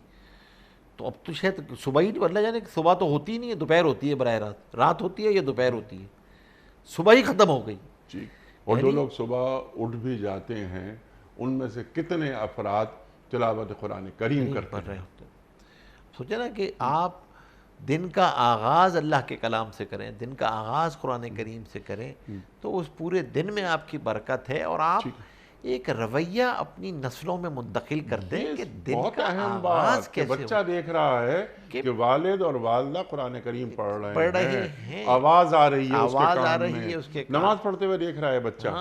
Speaker 3: تو اب تو شاید صبح ہی, اللہ جانے کہ صبح تو ہوتی ہی نہیں ہے, دوپہر ہوتی ہے براہ راست, رات ہوتی ہے یا دوپہر ہوتی ہے, صبح ہی ختم ہو گئی.
Speaker 2: جی. اور جو لوگ صبح اٹھ بھی جاتے ہیں ان میں سے کتنے افراد تلاوت قرآن کریم کرتے ہیں.
Speaker 3: سوچے نا کہ آپ دن کا آغاز اللہ کے کلام سے کریں, دن کا آغاز قرآن کریم سے کریں, تو اس پورے دن میں آپ کی برکت ہے. اور آپ ایک رویہ اپنی نسلوں میں منتقل کرتے ہیں کہ دن کا آغاز کیسے ہو.
Speaker 2: بچہ دیکھ رہا ہے کہ والد اور والدہ قرآن کریم پڑھ رہے ہیں, آواز آ رہی ہے,
Speaker 3: آواز آ رہی ہے اس کے,
Speaker 2: نماز پڑھتے ہوئے دیکھ رہا ہے بچہ,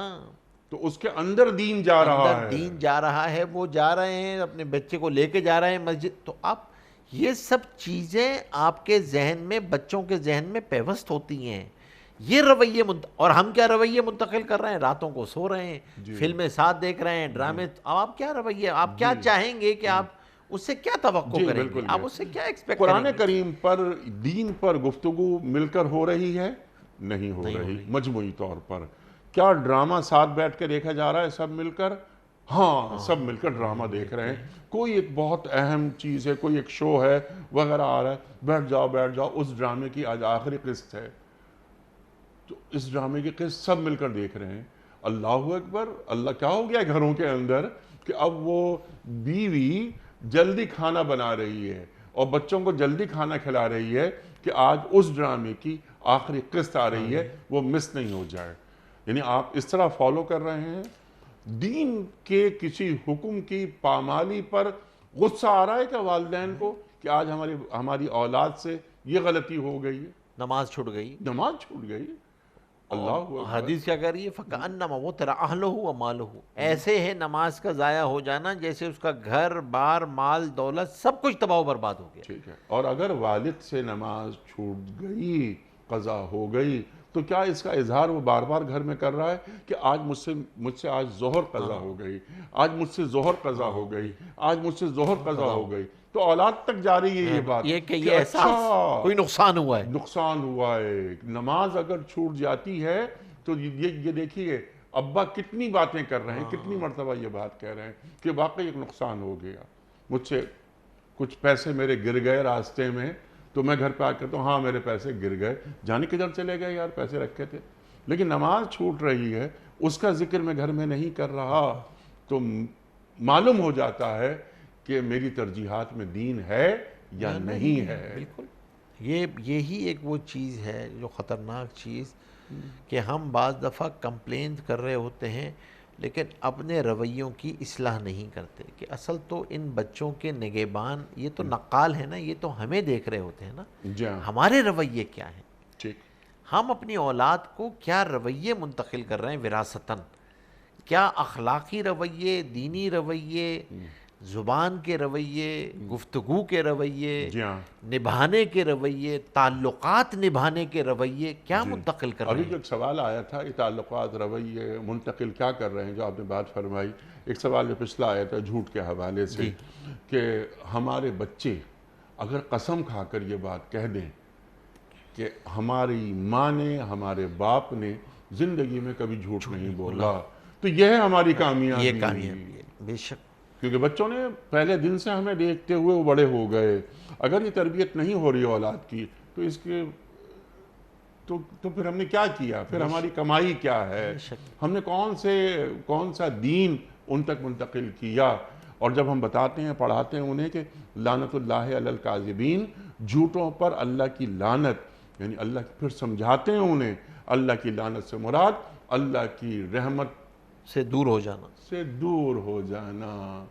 Speaker 2: تو اس کے اندر دین جا رہا ہے,
Speaker 3: وہ جا رہے ہیں, اپنے بچے کو لے کے جا رہے ہیں مسجد. تو آپ یہ سب چیزیں آپ کے ذہن میں, بچوں کے ذہن میں پیوست ہوتی ہیں. یہ رویے اور ہم کیا رویے منتقل کر رہے ہیں, راتوں کو سو رہے ہیں, فلمیں ساتھ دیکھ رہے ہیں, ڈرامے. اب آپ کیا رویے, آپ کیا چاہیں گے کہ آپ اس سے کیا توقع
Speaker 2: جی،
Speaker 3: کریں گے؟
Speaker 2: بالکل
Speaker 3: آپ
Speaker 2: یہ۔
Speaker 3: اس سے کیا ایکسپیکٹ کریں
Speaker 2: قرآن
Speaker 3: گے؟
Speaker 2: کریم پر دین پر گفتگو مل کر ہو رہی ہے؟ نہیں ہو رہی مجموعی طور پر۔ کیا ڈرامہ ساتھ بیٹھ کے دیکھا جا رہا ہے سب مل کر؟ ہاں، سب مل کر ڈرامہ دیکھ رہے ہیں۔ کوئی ایک بہت اہم چیز ہے، کوئی ایک شو ہے وغیرہ آ رہا ہے، بیٹھ جاؤ، اس ڈرامے کی آج آخری قسط ہے، تو اس ڈرامے کی قسط سب مل کر دیکھ رہے ہیں۔ اللہ اکبر! اللہ کیا ہو گیا گھروں کے اندر کہ اب وہ بیوی جلدی کھانا بنا رہی ہے اور بچوں کو جلدی کھانا کھلا رہی ہے کہ آج اس ڈرامے کی آخری قسط آ رہی ہے، وہ مس نہیں ہو جائے۔ یعنی آپ اس طرح فالو کر رہے ہیں۔ دین کے کسی حکم کی پامالی پر غصہ آ رہا ہے کہ والدین کو کہ آج ہماری اولاد سے یہ غلطی ہو گئی ہے،
Speaker 3: نماز چھوٹ گئی۔
Speaker 2: نماز چھوٹ گئی۔ اللہ اکبر!
Speaker 3: حدیث کیا کہہ رہی ہے؟ فَكَأَنَّمَا وُتِرَ أَهْلُهُ وَمَالُهُ، ایسے ہے نماز کا ضائع ہو جانا جیسے اس کا گھر بار مال دولت سب کچھ تباہ و برباد ہو گیا۔
Speaker 2: ٹھیک ہے، اور اگر والد سے نماز چھوٹ گئی، قضا ہو گئی، تو کیا اس کا اظہار وہ بار بار گھر میں کر رہا ہے کہ آج مجھ سے آج ظہر قضا ہو گئی، آج مجھ سے ظہر قضا ہو گئی، آج مجھ سے ظہر قضا ہو گئی؟ تو اولاد تک جاری ہے یہ بات
Speaker 3: یہ کہ یہ احساس
Speaker 2: اچھا
Speaker 3: کوئی نقصان ہوا ہے۔
Speaker 2: نقصان ہوا ہے۔ نماز اگر چھوٹ جاتی ہے تو یہ دیکھیے ابا کتنی باتیں کر رہے ہیں، کتنی مرتبہ یہ بات کہہ رہے ہیں کہ واقعی ایک نقصان ہو گیا، مجھ سے کچھ پیسے میرے گر گئے راستے میں، تو میں گھر پہ آ کہتا ہوں ہاں میرے پیسے گر گئے، جانے کدھر چلے گئے یار، پیسے رکھے تھے۔ لیکن نماز چھوٹ رہی ہے، اس کا ذکر میں گھر میں نہیں کر رہا، تو معلوم ہو جاتا ہے کہ میری ترجیحات میں دین ہے یا نہیں ہے۔
Speaker 3: بالکل، یہی ایک وہ چیز ہے جو خطرناک چیز کہ ہم بعض دفعہ کمپلین کر رہے ہوتے ہیں لیکن اپنے رویوں کی اصلاح نہیں کرتے، کہ اصل تو ان بچوں کے نگہبان یہ تو نقال ہے نا، یہ تو ہمیں دیکھ رہے ہوتے ہیں نا،
Speaker 2: جی ہاں،
Speaker 3: ہمارے رویے کیا ہیں،
Speaker 2: ٹھیک۔
Speaker 3: ہم اپنی اولاد کو کیا رویے منتقل کر رہے ہیں وراثتاً، کیا اخلاقی رویے، دینی رویے، زبان کے رویے، گفتگو کے رویے،
Speaker 2: جی ہاں،
Speaker 3: نبھانے کے رویے، تعلقات نبھانے کے رویے کیا منتقل کر رہے
Speaker 2: ابھی
Speaker 3: ہیں؟
Speaker 2: جو ایک سوال آیا تھا یہ تعلقات رویے منتقل کیا کر رہے ہیں، جو آپ نے بات فرمائی، ایک سوال جو پچھلا آیا تھا جھوٹ کے حوالے سے کہ ہمارے بچے اگر قسم کھا کر یہ بات کہہ دیں کہ ہماری ماں نے، ہمارے باپ نے زندگی میں کبھی جھوٹ نہیں بولا، تو یہ ہے ہماری کامیابی۔
Speaker 3: یہ کامیابی ہے، بے شک۔
Speaker 2: کیونکہ بچوں نے پہلے دن سے ہمیں دیکھتے ہوئے وہ بڑے ہو گئے، اگر یہ تربیت نہیں ہو رہی اولاد کی تو اس کے تو پھر ہم نے کیا کیا، پھر ہماری کمائی کیا ہے، ہم نے کون سا دین ان تک منتقل کیا۔ اور جب ہم بتاتے ہیں پڑھاتے ہیں انہیں کہ لعنت اللہ علی الکاذبین، جھوٹوں پر اللہ کی لعنت، یعنی اللہ پھر سمجھاتے ہیں انہیں اللہ کی لعنت سے مراد اللہ کی رحمت
Speaker 3: سے دور ہو جانا۔
Speaker 2: سے دور ہو جانا۔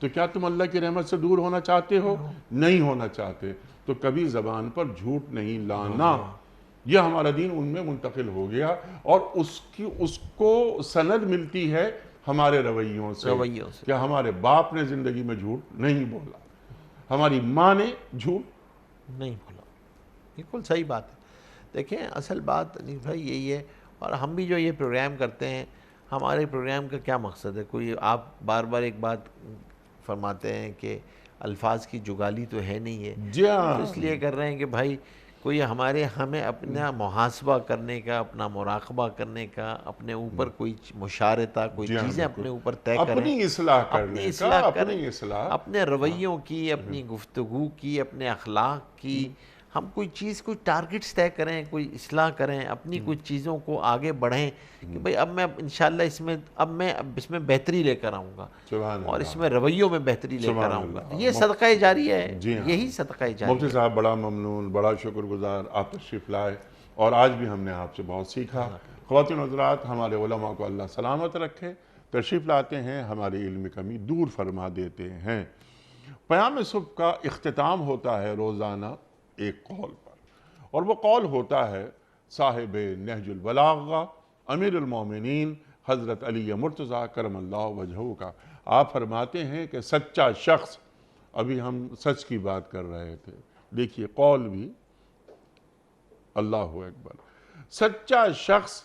Speaker 2: تو کیا تم اللہ کی رحمت سے دور ہونا چاہتے ہو؟ نہیں ہونا چاہتے، تو کبھی زبان پر جھوٹ نہیں لانا۔ یہ ہمارا دین ان میں منتقل ہو گیا، اور اس کو سند ملتی ہے ہمارے رویوں سے کہ ہمارے باپ نے زندگی میں جھوٹ نہیں بولا، ہماری ماں نے جھوٹ
Speaker 3: نہیں بولا۔ بالکل صحیح بات ہے۔ دیکھیں اصل بات انیس بھائی یہی ہے، اور ہم بھی جو یہ پروگرام کرتے ہیں، ہمارے پروگرام کا کیا مقصد ہے؟ کوئی آپ بار بار ایک بات فرماتے ہیں کہ الفاظ کی جگالی تو ہے نہیں ہے،
Speaker 2: جی ہاں،
Speaker 3: تو اس لیے کر رہے ہیں کہ بھائی کوئی ہمیں اپنا محاسبہ کرنے کا، اپنا مراقبہ کرنے کا، اپنے اوپر کوئی مشارطہ، کوئی
Speaker 2: جی ہاں،
Speaker 3: چیزیں
Speaker 2: بالکل۔
Speaker 3: اپنے اوپر طے کریں،
Speaker 2: اپنی اصلاح کرنے
Speaker 3: اپنی
Speaker 2: کا،
Speaker 3: اصلاح کریں،
Speaker 2: اپنی اصلاح،
Speaker 3: اپنے رویوں کی، اپنی گفتگو کی، اپنے اخلاق کی، ہم کوئی چیز، کوئی ٹارگٹس طے کریں، کوئی اصلاح کریں، اپنی کچھ چیزوں کو آگے بڑھیں کہ بھئی اب میں انشاءاللہ اس میں بہتری لے کر آؤں گا،
Speaker 2: سبحان
Speaker 3: اور
Speaker 2: اللہ،
Speaker 3: اس میں رویوں میں بہتری لے کر
Speaker 2: سبحان
Speaker 3: آؤں گا۔
Speaker 2: اللہ۔
Speaker 3: یہ صدقہ جاریہ ہے،
Speaker 2: جی ہاں،
Speaker 3: یہی صدقہ جاریہ
Speaker 2: مفتی
Speaker 3: ہے۔
Speaker 2: صاحب بڑا ممنون، بڑا شکر گزار، آپ تشریف لائے، اور آج بھی ہم نے آپ سے بہت سیکھا۔ خواتین و حضرات، ہمارے علماء کو اللہ سلامت رکھے، تشریف لاتے ہیں، ہماری علم کمی دور فرما دیتے ہیں۔ پیام صبح کا اختتام ہوتا ہے روزانہ ایک قول پر، اور وہ قول ہوتا ہے صاحب نہج البلاغہ امیر المومنین حضرت علی مرتضیٰ کرم اللہ وجہہ کا۔ آپ فرماتے ہیں کہ سچا شخص، ابھی ہم سچ کی بات کر رہے تھے، دیکھیے قول بھی، اللہ اکبر، سچا شخص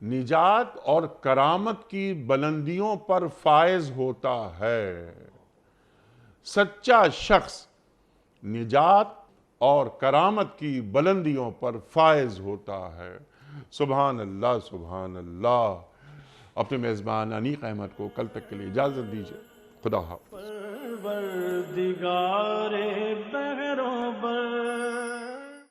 Speaker 2: نجات اور کرامت کی بلندیوں پر فائز ہوتا ہے۔ سچا شخص نجات اور کرامت کی بلندیوں پر فائز ہوتا ہے۔ سبحان اللہ، سبحان اللہ۔ اپنے میزبان انیق احمد کو کل تک کے لیے اجازت دیجیے۔ خدا حافظ۔
Speaker 1: پروردگار